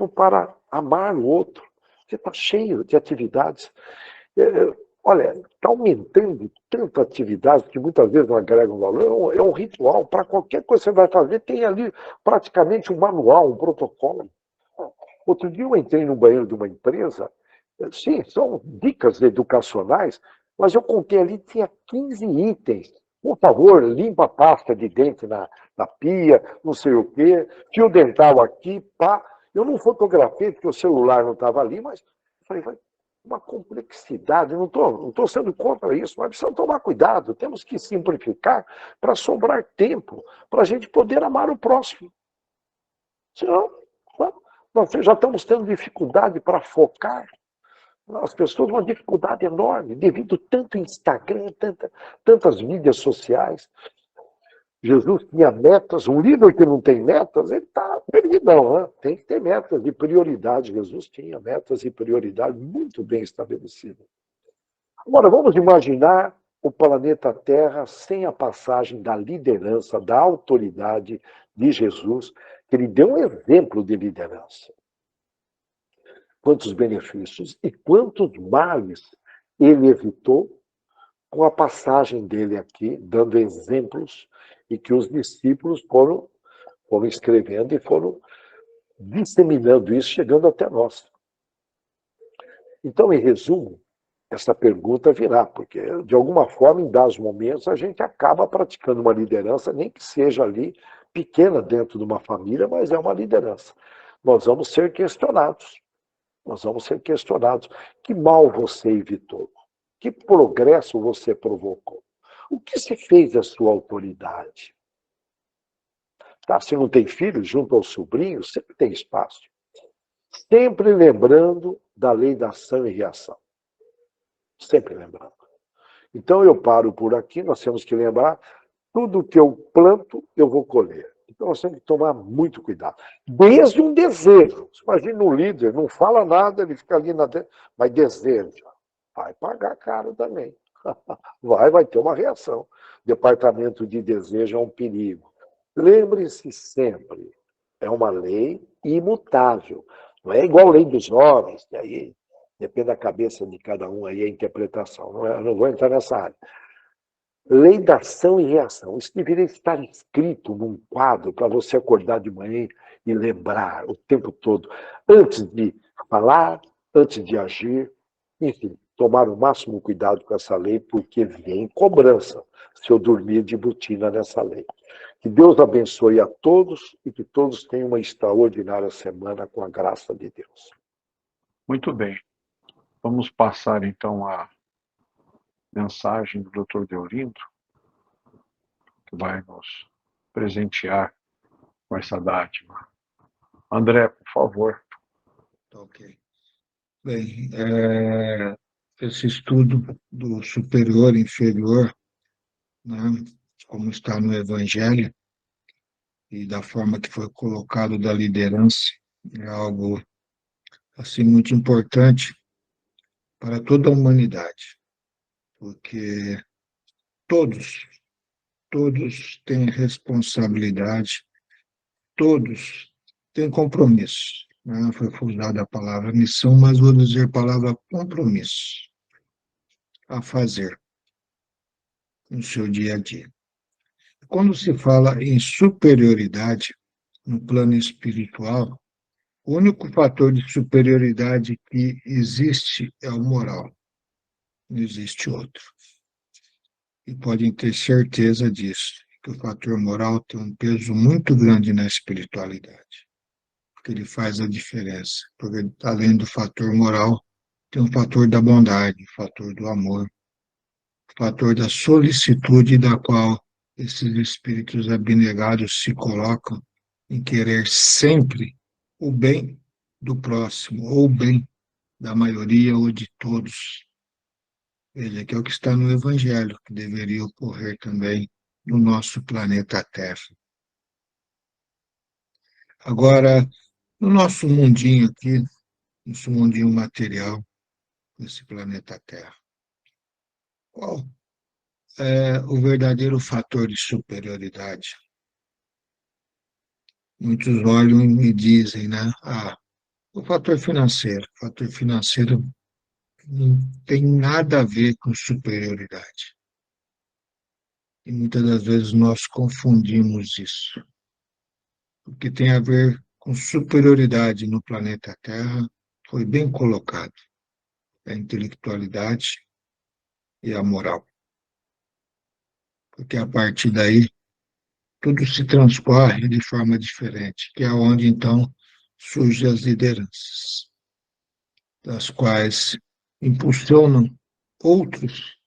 para amar o outro. Você está cheio de atividades. Olha, está aumentando tanta atividade que muitas vezes não agregam valor. É um ritual. Para qualquer coisa que você vai fazer, tem ali praticamente um manual, um protocolo. Outro dia eu entrei no banheiro de uma empresa. Sim, são dicas educacionais, mas eu contei ali, tinha 15 itens. Por favor, limpa a pasta de dente na pia, não sei o quê, fio dental aqui, pá. Eu não fotografei porque o celular não estava ali, mas falei, uma complexidade, não estou sendo contra isso, mas precisamos tomar cuidado, temos que simplificar para sobrar tempo, para a gente poder amar o próximo. Senão, nós já estamos tendo dificuldade para focar. As pessoas têm uma dificuldade enorme, devido tanto Instagram, tantas mídias sociais. Jesus tinha metas, um líder que não tem metas, ele está perdidão, né? Tem que ter metas e prioridades. Jesus tinha metas e prioridades muito bem estabelecidas. Agora, vamos imaginar o planeta Terra sem a passagem da liderança, da autoridade de Jesus, que ele deu um exemplo de liderança. Quantos benefícios e quantos males ele evitou com a passagem dele aqui, dando exemplos, e que os discípulos foram escrevendo e foram disseminando isso, chegando até nós. Então, em resumo, essa pergunta virá, porque, de alguma forma, em dados momentos, a gente acaba praticando uma liderança, nem que seja ali pequena dentro de uma família, mas é uma liderança. Nós vamos ser questionados. Nós vamos ser questionados. Que mal você evitou? Que progresso você provocou? O que se fez da sua autoridade? Tá, se não tem filho, junto aos sobrinhos, sempre tem espaço. Sempre lembrando da lei da ação e reação. Sempre lembrando. Então eu paro por aqui, nós temos que lembrar, tudo que eu planto, eu vou colher. Então nós temos que tomar muito cuidado. Desde um desejo. Imagina um líder, não fala nada, ele fica ali mas deseja. Vai pagar caro também. Vai ter uma reação. Departamento de desejo é um perigo. Lembre-se sempre, é uma lei imutável. Não é igual a lei dos jovens, que aí depende da cabeça de cada um, aí a interpretação. Não vou entrar nessa área. Lei da ação e reação. Isso deveria estar escrito num quadro para você acordar de manhã e lembrar o tempo todo, antes de falar, antes de agir, enfim, tomar o máximo cuidado com essa lei, porque vem cobrança se eu dormir de botina nessa lei. Que Deus abençoe a todos e que todos tenham uma extraordinária semana com a graça de Deus. Muito bem. Vamos passar então a mensagem do Dr. Deorindo, que vai nos presentear com essa dádiva. André, por favor. Ok. Bem, esse estudo do superior e inferior, né, como está no Evangelho, e da forma que foi colocado da liderança, é algo assim muito importante para toda a humanidade, porque todos, todos têm responsabilidade, todos tem compromisso. Né? Foi usada a palavra missão, mas vou dizer a palavra compromisso a fazer no seu dia a dia. Quando se fala em superioridade no plano espiritual, o único fator de superioridade que existe é o moral, não existe outro. E podem ter certeza disso, que o fator moral tem um peso muito grande na espiritualidade, porque ele faz a diferença. Porque, além do fator moral, tem o fator da bondade, o fator do amor, o fator da solicitude da qual esses espíritos abnegados se colocam em querer sempre o bem do próximo, ou o bem da maioria ou de todos. Veja, que é o que está no Evangelho, que deveria ocorrer também no nosso planeta Terra. Agora, no nosso mundinho aqui, nosso mundinho material, nesse planeta Terra, qual é o verdadeiro fator de superioridade? Muitos olham e dizem, né? O fator financeiro. O fator financeiro não tem nada a ver com superioridade. E muitas das vezes nós confundimos isso. O que tem a ver com superioridade no planeta Terra foi bem colocado. A intelectualidade e a moral. Porque a partir daí tudo se transcorre de forma diferente, que é onde então surgem as lideranças, das quais impulsionam outros,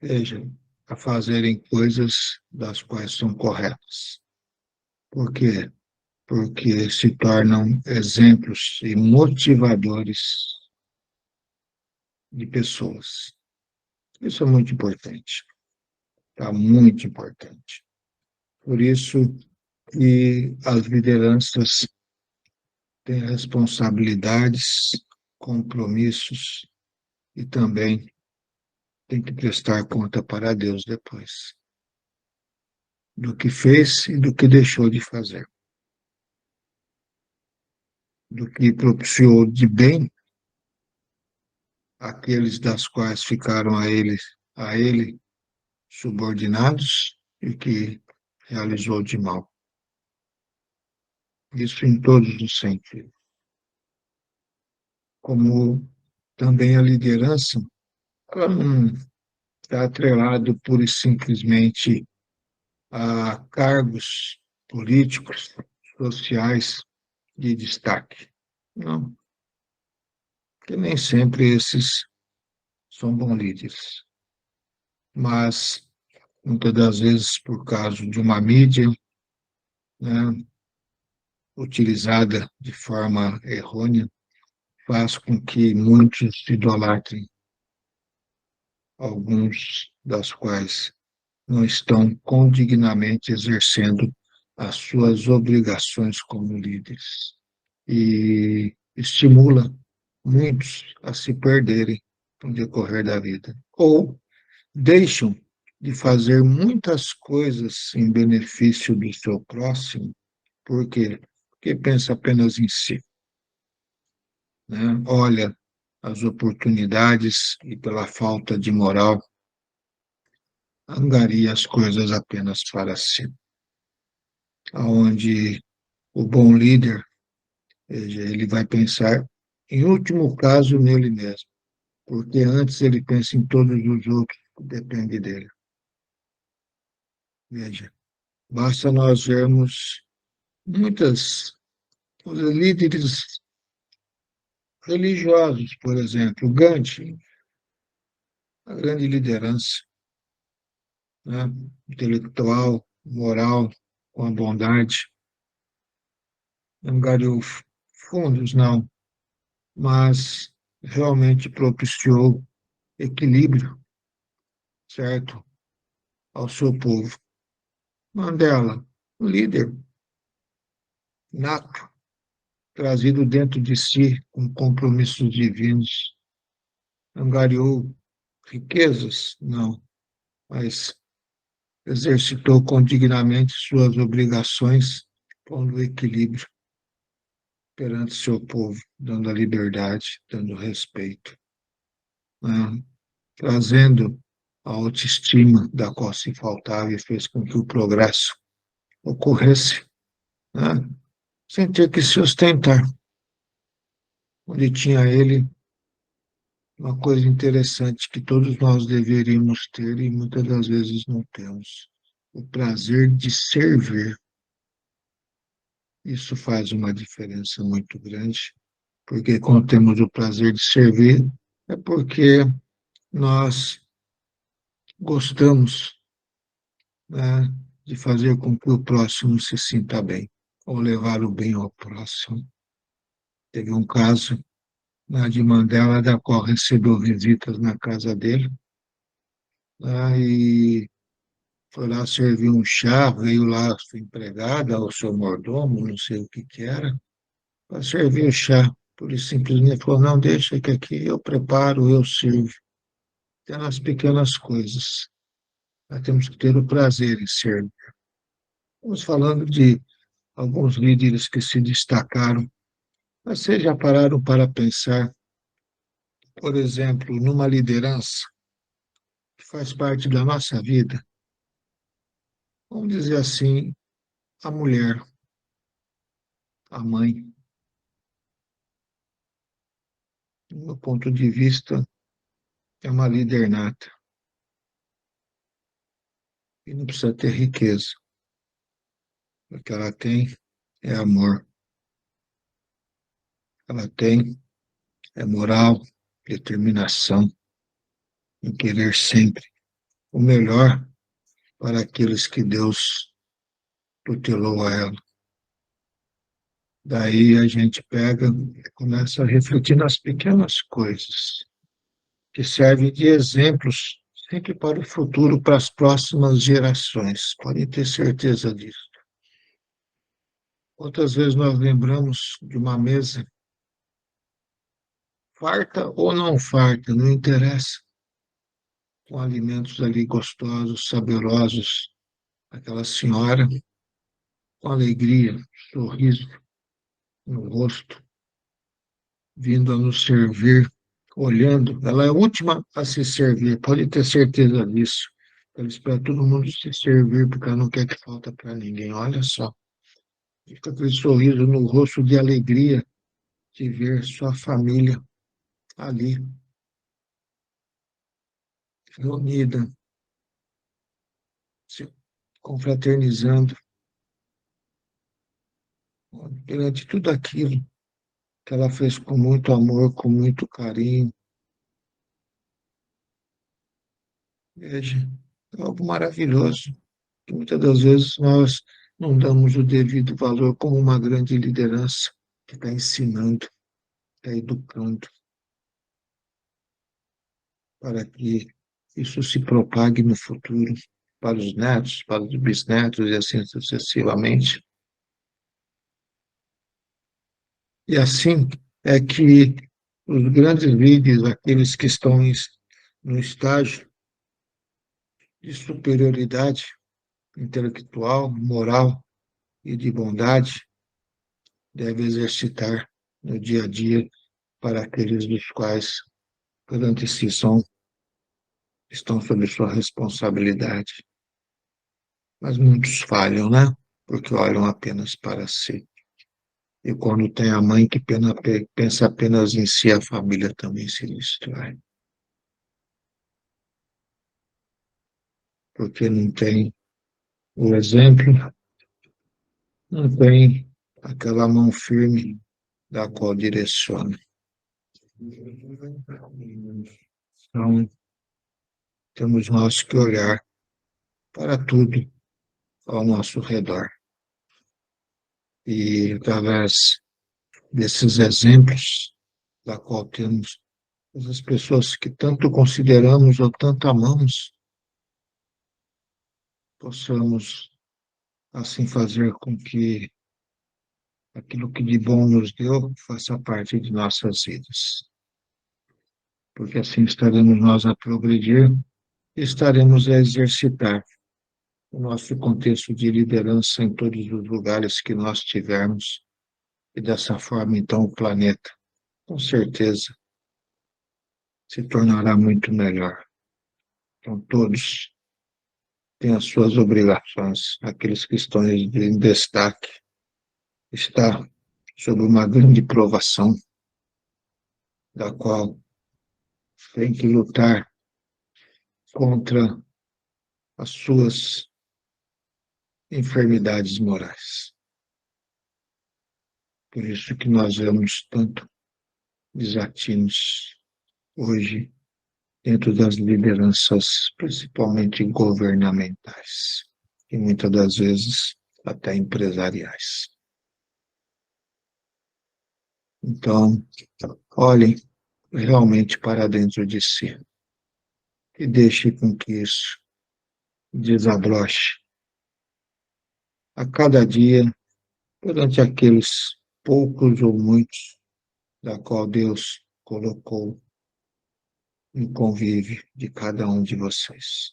vejam, a fazerem coisas das quais são corretas. Por quê? Porque se tornam exemplos e motivadores de pessoas. Isso é muito importante, tá? Muito importante. Por isso que as lideranças têm responsabilidades, compromissos e também têm que prestar conta para Deus depois do que fez e do que deixou de fazer, do que propiciou de bem aqueles das quais ficaram a ele subordinados e que realizou de mal. Isso em todos os sentidos. Como também a liderança, ela não está atrelado pura e simplesmente a cargos políticos, sociais de destaque. Não, porque nem sempre esses são bons líderes. Mas, muitas das vezes, por causa de uma mídia, né, utilizada de forma errônea, faz com que muitos idolatrem alguns das quais não estão condignamente exercendo as suas obrigações como líderes. E estimula muitos a se perderem no decorrer da vida. Ou deixam de fazer muitas coisas em benefício do seu próximo, por quê? Porque pensa apenas em si. Né? Olha as oportunidades e, pela falta de moral, angaria as coisas apenas para si. Onde o bom líder, ele vai pensar, em último caso, nele mesmo, porque antes ele pensa em todos os outros que dependem dele. Veja, basta nós vermos muitos líderes religiosos, por exemplo, Gandhi, a grande liderança, né, intelectual, moral, com a bondade, angariou fundos, não, mas realmente propiciou equilíbrio, certo, ao seu povo. Mandela, um líder nato, trazido dentro de si com compromissos divinos, angariou riquezas? Não, mas exercitou condignamente suas obrigações, pondo equilíbrio perante seu povo, dando a liberdade, dando respeito, né? Trazendo a autoestima da qual se faltava e fez com que o progresso ocorresse, né? Sem ter que se ostentar. Onde tinha ele uma coisa interessante que todos nós deveríamos ter e muitas das vezes não temos: o prazer de servir. Isso faz uma diferença muito grande, porque quando temos o prazer de servir, é porque nós gostamos, né, de fazer com que o próximo se sinta bem, ou levar o bem ao próximo. Teve um caso, né, de Mandela, da qual recebeu visitas na casa dele, né, e foi lá servir um chá, veio lá a sua empregada, ou seu mordomo, não sei o que que era, para servir o chá. Por isso, simplesmente falou: não, deixa que aqui eu preparo, eu sirvo. Tem as pequenas coisas. Nós temos que ter o prazer em servir. Estamos falando de alguns líderes que se destacaram. Mas vocês já pararam para pensar, por exemplo, numa liderança que faz parte da nossa vida? Vamos dizer assim, a mulher, a mãe. Do meu ponto de vista, é uma líder nata. E não precisa ter riqueza. O que ela tem é amor. Ela tem é moral, determinação, em querer sempre o melhor para aqueles que Deus tutelou a ela. Daí a gente pega e começa a refletir nas pequenas coisas, que servem de exemplos sempre para o futuro, para as próximas gerações. Podem ter certeza disso. Outras vezes nós lembramos de uma mesa farta ou não farta, não interessa, com alimentos ali gostosos, saborosos, aquela senhora com alegria, sorriso no rosto, vindo a nos servir, olhando. Ela é a última a se servir, pode ter certeza disso. Ela espera todo mundo se servir, porque ela não quer que falta para ninguém. Olha só, fica aquele sorriso no rosto de alegria de ver sua família ali, reunida, se confraternizando, perante tudo aquilo que ela fez com muito amor, com muito carinho. Veja, é algo maravilhoso, que muitas das vezes nós não damos o devido valor como uma grande liderança que está ensinando, está educando, para que isso se propague no futuro para os netos, para os bisnetos e assim sucessivamente. E assim é que os grandes líderes, aqueles que estão no estágio de superioridade intelectual, moral e de bondade, devem exercitar no dia a dia para aqueles dos quais, perante si, estão sob sua responsabilidade. Mas muitos falham, né? Porque olham apenas para si. E quando tem a mãe que pensa apenas em si, a família também se distrai. Porque não tem o exemplo, não tem aquela mão firme da qual direciona. Então, temos nós que olhar para tudo ao nosso redor. E através desses exemplos, da qual temos as pessoas que tanto consideramos ou tanto amamos, possamos assim fazer com que aquilo que de bom nos deu faça parte de nossas vidas. Porque assim estaremos nós a progredir e estaremos a exercitar o nosso contexto de liderança em todos os lugares que nós tivermos, E dessa forma, então, o planeta, com certeza, se tornará muito melhor. Então, todos têm as suas obrigações. Aqueles que estão em destaque está sob uma grande provação, da qual tem que lutar contra as suas enfermidades morais. Por isso que nós vemos tanto desatinos hoje dentro das lideranças, principalmente governamentais, e muitas das vezes até empresariais. Então, olhem realmente para dentro de si e deixe com que isso desabroche a cada dia perante aqueles poucos ou muitos da qual Deus colocou no convívio de cada um de vocês.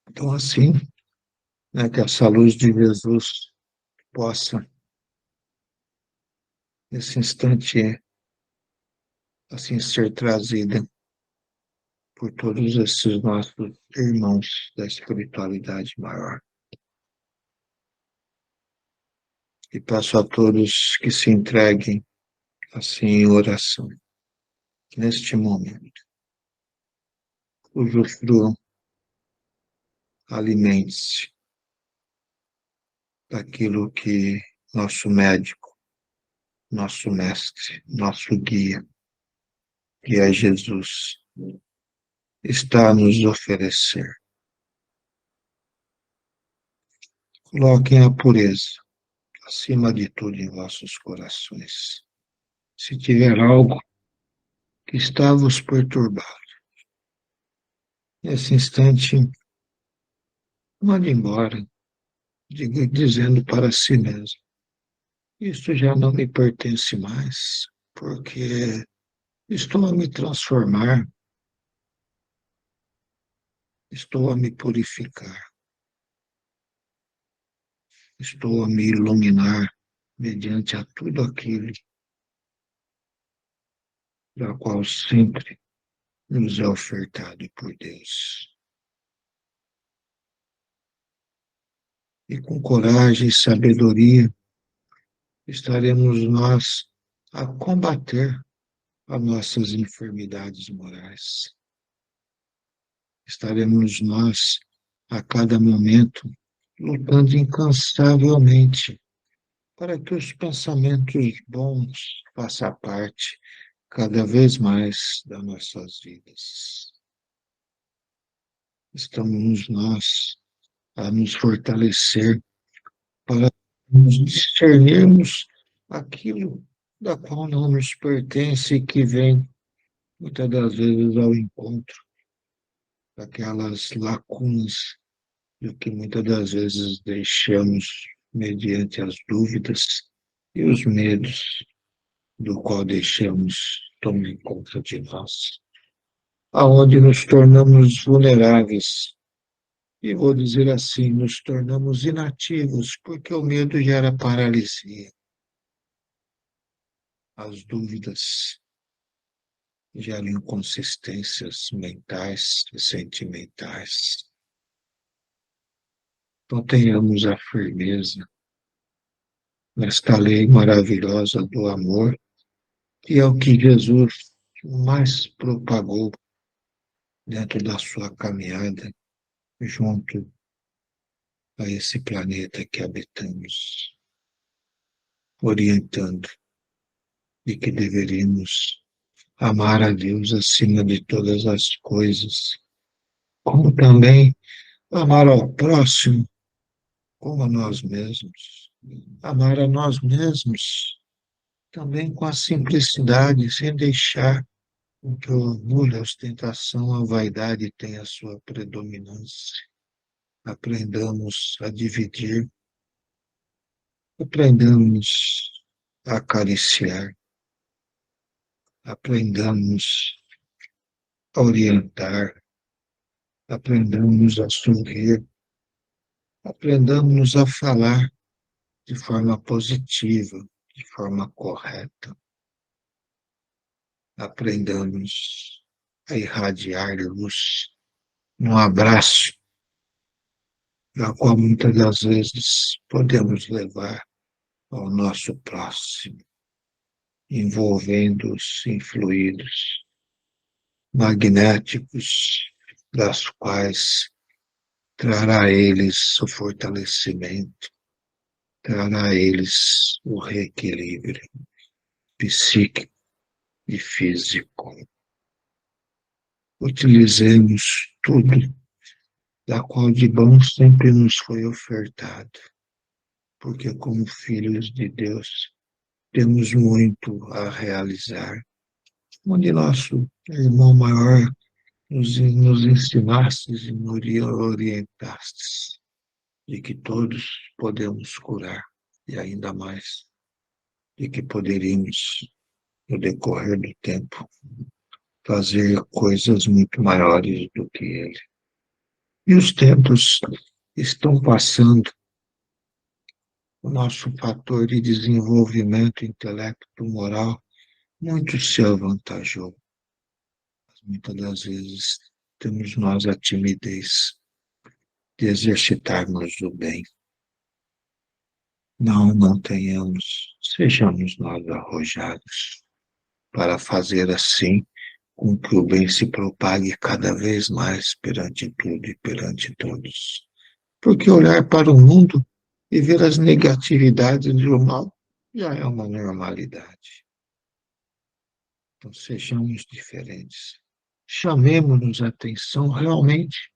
Então, assim, né, que essa luz de Jesus possa, nesse instante, assim, ser trazida por todos esses nossos irmãos da espiritualidade maior. E peço a todos que se entreguem, assim, em oração, neste momento. Usufruam, alimente-se daquilo que nosso médico, nosso mestre, nosso guia, que é Jesus, está a nos oferecer. Coloquem a pureza acima de tudo em vossos corações. Se tiver algo que está vos perturbando, nesse instante, mande embora, dizendo para si mesmo: isto já não me pertence mais, porque estou a me transformar, estou a me purificar, estou a me iluminar mediante a tudo aquilo da qual sempre nos é ofertado por Deus. E com coragem e sabedoria estaremos nós a combater as nossas enfermidades morais. Estaremos nós a cada momento lutando incansavelmente para que os pensamentos bons façam parte cada vez mais das nossas vidas. Estamos nós a nos fortalecer para nos discernirmos aquilo da qual não nos pertence e que vem muitas das vezes ao encontro daquelas lacunas do que muitas das vezes deixamos mediante as dúvidas e os medos do qual deixamos tomar conta de nós, aonde nos tornamos vulneráveis. E vou dizer assim, nos tornamos inativos, porque o medo gera paralisia. As dúvidas geram inconsistências mentais e sentimentais. Então tenhamos a firmeza nesta lei maravilhosa do amor, que é o que Jesus mais propagou dentro da sua caminhada junto a esse planeta que habitamos, orientando de que deveríamos amar a Deus acima de todas as coisas, como também amar ao próximo como a nós mesmos. Amar a nós mesmos também com a simplicidade, sem deixar que o orgulho, a ostentação, a vaidade tenha a sua predominância. Aprendamos a dividir, aprendamos a acariciar, aprendamos a orientar, aprendamos a sorrir, aprendamos a falar de forma positiva, de forma correta. Aprendamos a irradiar luz num abraço, da qual muitas das vezes podemos levar ao nosso próximo, envolvendo-os em fluidos magnéticos, das quais trará a eles o fortalecimento, trará a eles o reequilíbrio psíquico e físico. Utilizemos tudo da qual de bom sempre nos foi ofertado, porque como filhos de Deus temos muito a realizar. Onde nosso irmão maior nos ensinastes e nos orientastes de que todos podemos curar, e ainda mais de que poderíamos, no decorrer do tempo, fazer coisas muito maiores do que ele. E os tempos estão passando, o nosso fator de desenvolvimento intelecto-moral muito se avantajou. Muitas das vezes temos nós a timidez de exercitarmos o bem. Não tenhamos, sejamos nós arrojados para fazer assim com que o bem se propague cada vez mais perante tudo e perante todos. Porque olhar para o mundo e ver as negatividades do mal já é uma normalidade. Então sejamos diferentes. Chamemos-nos a atenção realmente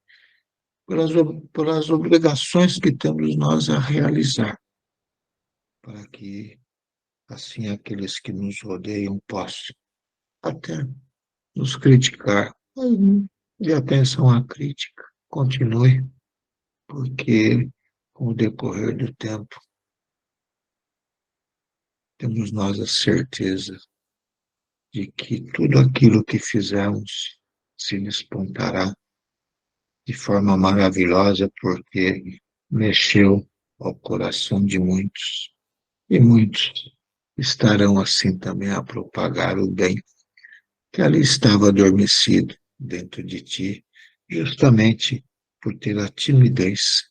pelas obrigações que temos nós a realizar, para que assim aqueles que nos rodeiam possam até nos criticar. Mas não dê atenção à crítica, continue, porque com o decorrer do tempo temos nós a certeza de que tudo aquilo que fizermos se despontará de forma maravilhosa, porque mexeu ao coração de muitos, e muitos estarão assim também a propagar o bem que ali estava adormecido dentro de ti, justamente por ter a timidez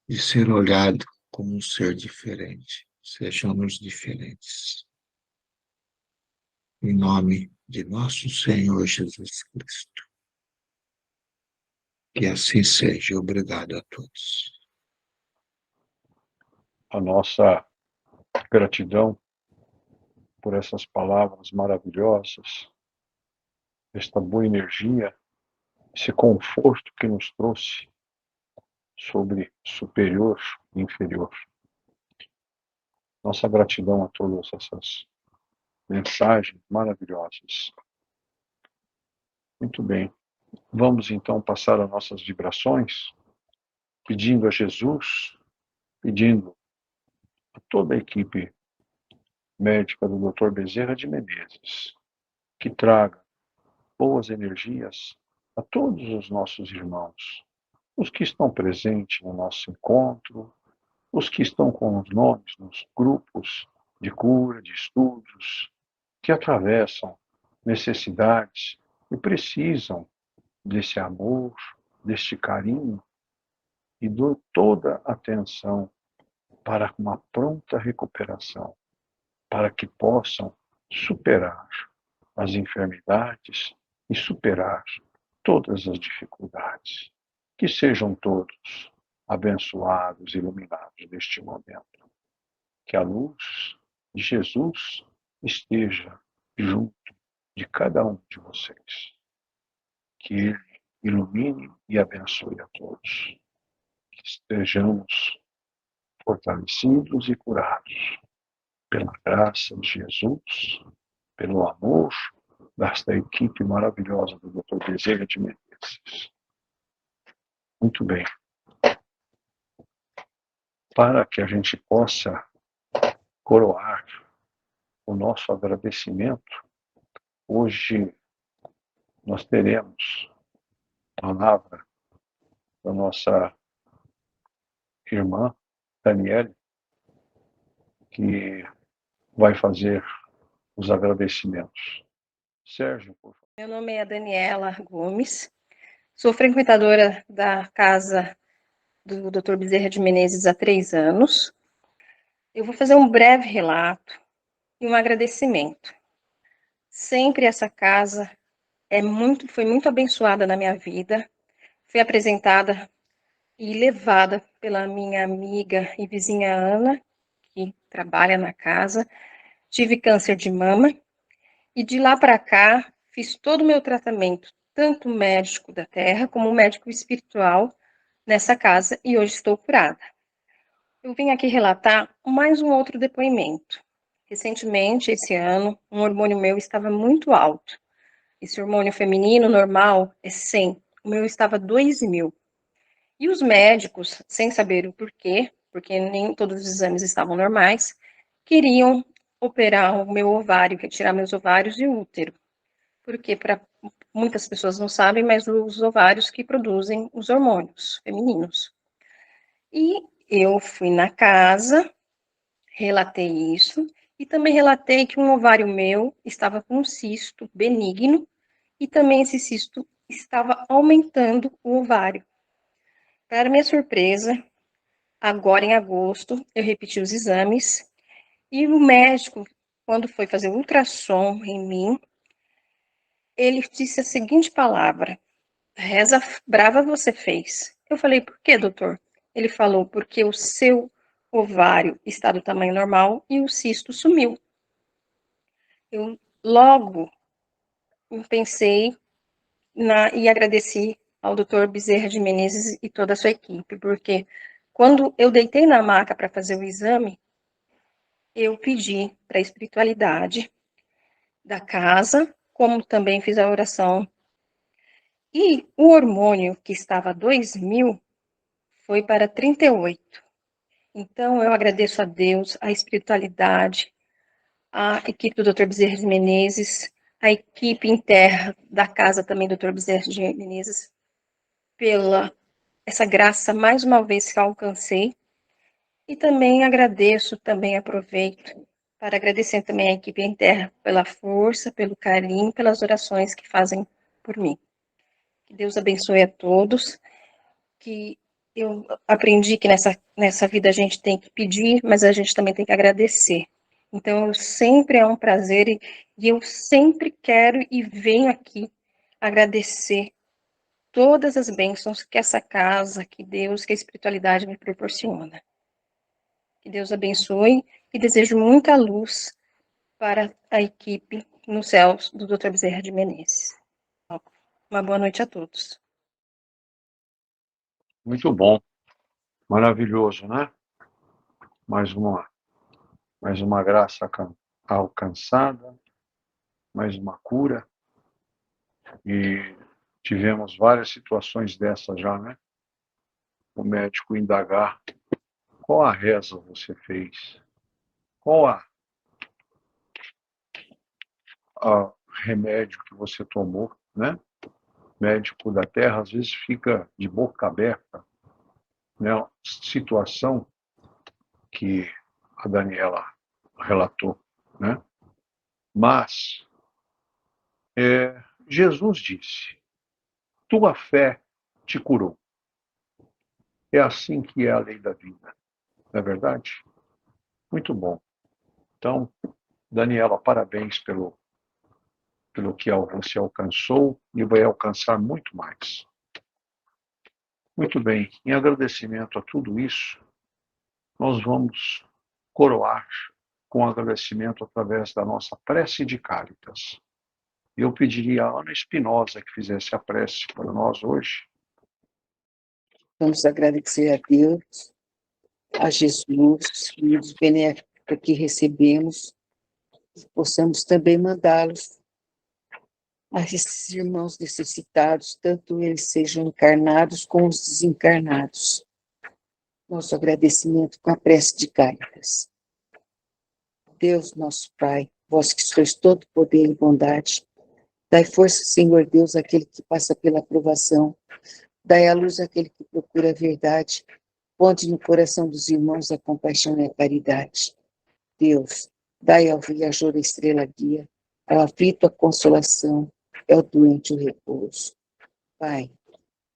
de ser olhado como um ser diferente. Sejamos diferentes. Em nome de nosso Senhor Jesus Cristo. Que assim seja. Obrigado a todos. A nossa gratidão por essas palavras maravilhosas, esta boa energia, esse conforto que nos trouxe sobre superior e inferior. Nossa gratidão a todas essas mensagens maravilhosas. Muito bem. Vamos então passar as nossas vibrações, pedindo a Jesus, pedindo a toda a equipe médica do Dr. Bezerra de Menezes, que traga boas energias a todos os nossos irmãos, os que estão presentes no nosso encontro, os que estão com os nomes nos grupos de cura, de estudos, que atravessam necessidades e precisam desse amor, deste carinho e de toda a atenção para uma pronta recuperação, para que possam superar as enfermidades e superar todas as dificuldades. Que sejam todos abençoados e iluminados neste momento. Que a luz de Jesus esteja junto de cada um de vocês. Que Ele ilumine e abençoe a todos. Que estejamos fortalecidos e curados pela graça de Jesus, pelo amor desta equipe maravilhosa do Dr. Bezerra de Menezes. Muito bem. Para que a gente possa coroar o nosso agradecimento, hoje nós teremos a palavra da nossa irmã Daniele, que vai fazer os agradecimentos. Sérgio, por favor. Meu nome é Daniela Gomes, sou frequentadora da casa do Dr. Bezerra de Menezes há 3 anos. Eu vou fazer um breve relato e um agradecimento. Sempre essa casa foi muito abençoada na minha vida, foi apresentada e levada pela minha amiga e vizinha Ana, que trabalha na casa. Tive câncer de mama e de lá para cá fiz todo o meu tratamento, tanto médico da terra como médico espiritual, nessa casa e hoje estou curada. Eu vim aqui relatar mais um outro depoimento. Recentemente, esse ano, um hormônio meu estava muito alto. Esse hormônio feminino normal é 100, o meu estava 2.000. E os médicos, sem saber o porquê, porque nem todos os exames estavam normais, queriam operar o meu ovário, retirar meus ovários e o útero. Porque muitas pessoas não sabem, mas os ovários que produzem os hormônios femininos. E eu fui na casa, relatei isso, e também relatei que um ovário meu estava com um cisto benigno, e também esse cisto estava aumentando o ovário. Para minha surpresa, agora em agosto, eu repeti os exames, e o médico, quando foi fazer o ultrassom em mim, ele disse a seguinte palavra: reza brava você fez. Eu falei, por quê, doutor? Ele falou, porque o seu ovário está do tamanho normal e o cisto sumiu. Eu logo pensei e agradeci ao doutor Bezerra de Menezes e toda a sua equipe, porque quando eu deitei na maca para fazer o exame, eu pedi para a espiritualidade da casa, como também fiz a oração. E o hormônio que estava 2.000 foi para 38. Então, eu agradeço a Deus, a espiritualidade, a equipe do Dr. Bezerra de Menezes, a equipe interna da casa também do Dr. Bezerra de Menezes, pela essa graça, mais uma vez, que eu alcancei. E também agradeço, também aproveito para agradecer também a equipe interna pela força, pelo carinho, pelas orações que fazem por mim. Que Deus abençoe a todos, que eu aprendi que nessa vida a gente tem que pedir, mas a gente também tem que agradecer. Então, sempre é um prazer e eu sempre quero e venho aqui agradecer todas as bênçãos que essa casa, que Deus, que a espiritualidade me proporciona. Que Deus abençoe e desejo muita luz para a equipe nos céus do Dr. Bezerra de Menezes. Uma boa noite a todos. Muito bom. Maravilhoso, né? Mais uma graça alcançada, mais uma cura. E tivemos várias situações dessas já, né? O médico indagar qual a reza você fez, qual a remédio que você tomou, né? O médico da Terra às vezes fica de boca aberta, né? Situação que a Daniela relatou, né? Mas Jesus disse: tua fé te curou. É assim que é a lei da vida, não é verdade? Muito bom. Então, Daniela, parabéns pelo que você alcançou e vai alcançar muito mais. Muito bem, em agradecimento a tudo isso, nós vamos coroar com agradecimento através da nossa prece de Cáritas. Eu pediria a Ana Espinosa que fizesse a prece para nós hoje. Vamos agradecer a Deus, a Jesus, e os benéficos que recebemos, possamos também mandá-los a esses irmãos necessitados, tanto eles sejam encarnados como os desencarnados. Nosso agradecimento com a prece de Cáritas. Deus, nosso Pai, vós que sois todo poder e bondade, dai força, Senhor Deus, àquele que passa pela provação, dai à luz àquele que procura a verdade, ponde no coração dos irmãos a compaixão e a caridade. Deus, dai ao viajor a estrela guia, ao aflito a consolação, ao doente o repouso. Pai,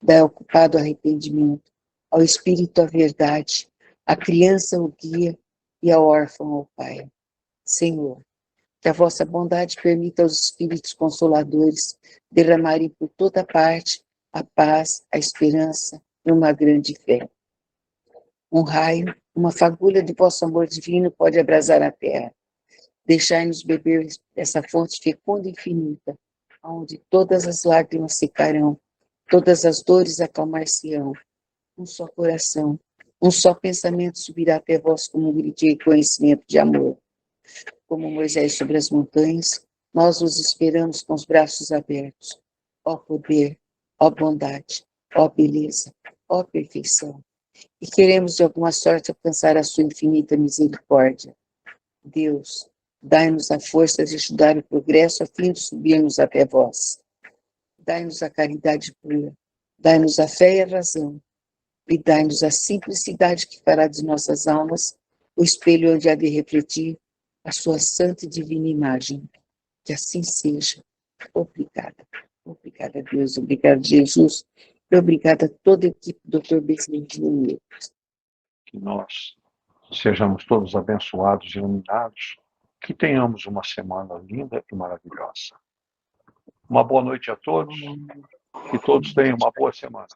dai ao culpado arrependimento, ao espírito a verdade, à criança o guia e ao órfão o pai. Senhor, que a vossa bondade permita aos espíritos consoladores derramarem por toda parte a paz, a esperança e uma grande fé. Um raio, uma fagulha de vosso amor divino pode abrasar a terra. Deixai-nos beber essa fonte fecunda e infinita, onde todas as lágrimas secarão, todas as dores acalmar-se-ão. Um só coração, um só pensamento subirá até vós como um grito de reconhecimento de amor. Como Moisés sobre as montanhas, nós os esperamos com os braços abertos. Ó poder, ó bondade, ó beleza, ó perfeição. E queremos de alguma sorte alcançar a sua infinita misericórdia. Deus, dai-nos a força de ajudar o progresso a fim de subirmos até vós. Dai-nos a caridade pura, dai-nos a fé e a razão, e dai-nos a simplicidade que fará de nossas almas o espelho onde há de refletir a sua santa e divina imagem. Que assim seja. Obrigada. Obrigada, Deus. Obrigada, Jesus. E obrigada a toda a equipe do Dr. Bezerra de Menezes. Que nós sejamos todos abençoados e iluminados, que tenhamos uma semana linda e maravilhosa. Uma boa noite a todos, que todos tenham uma boa semana.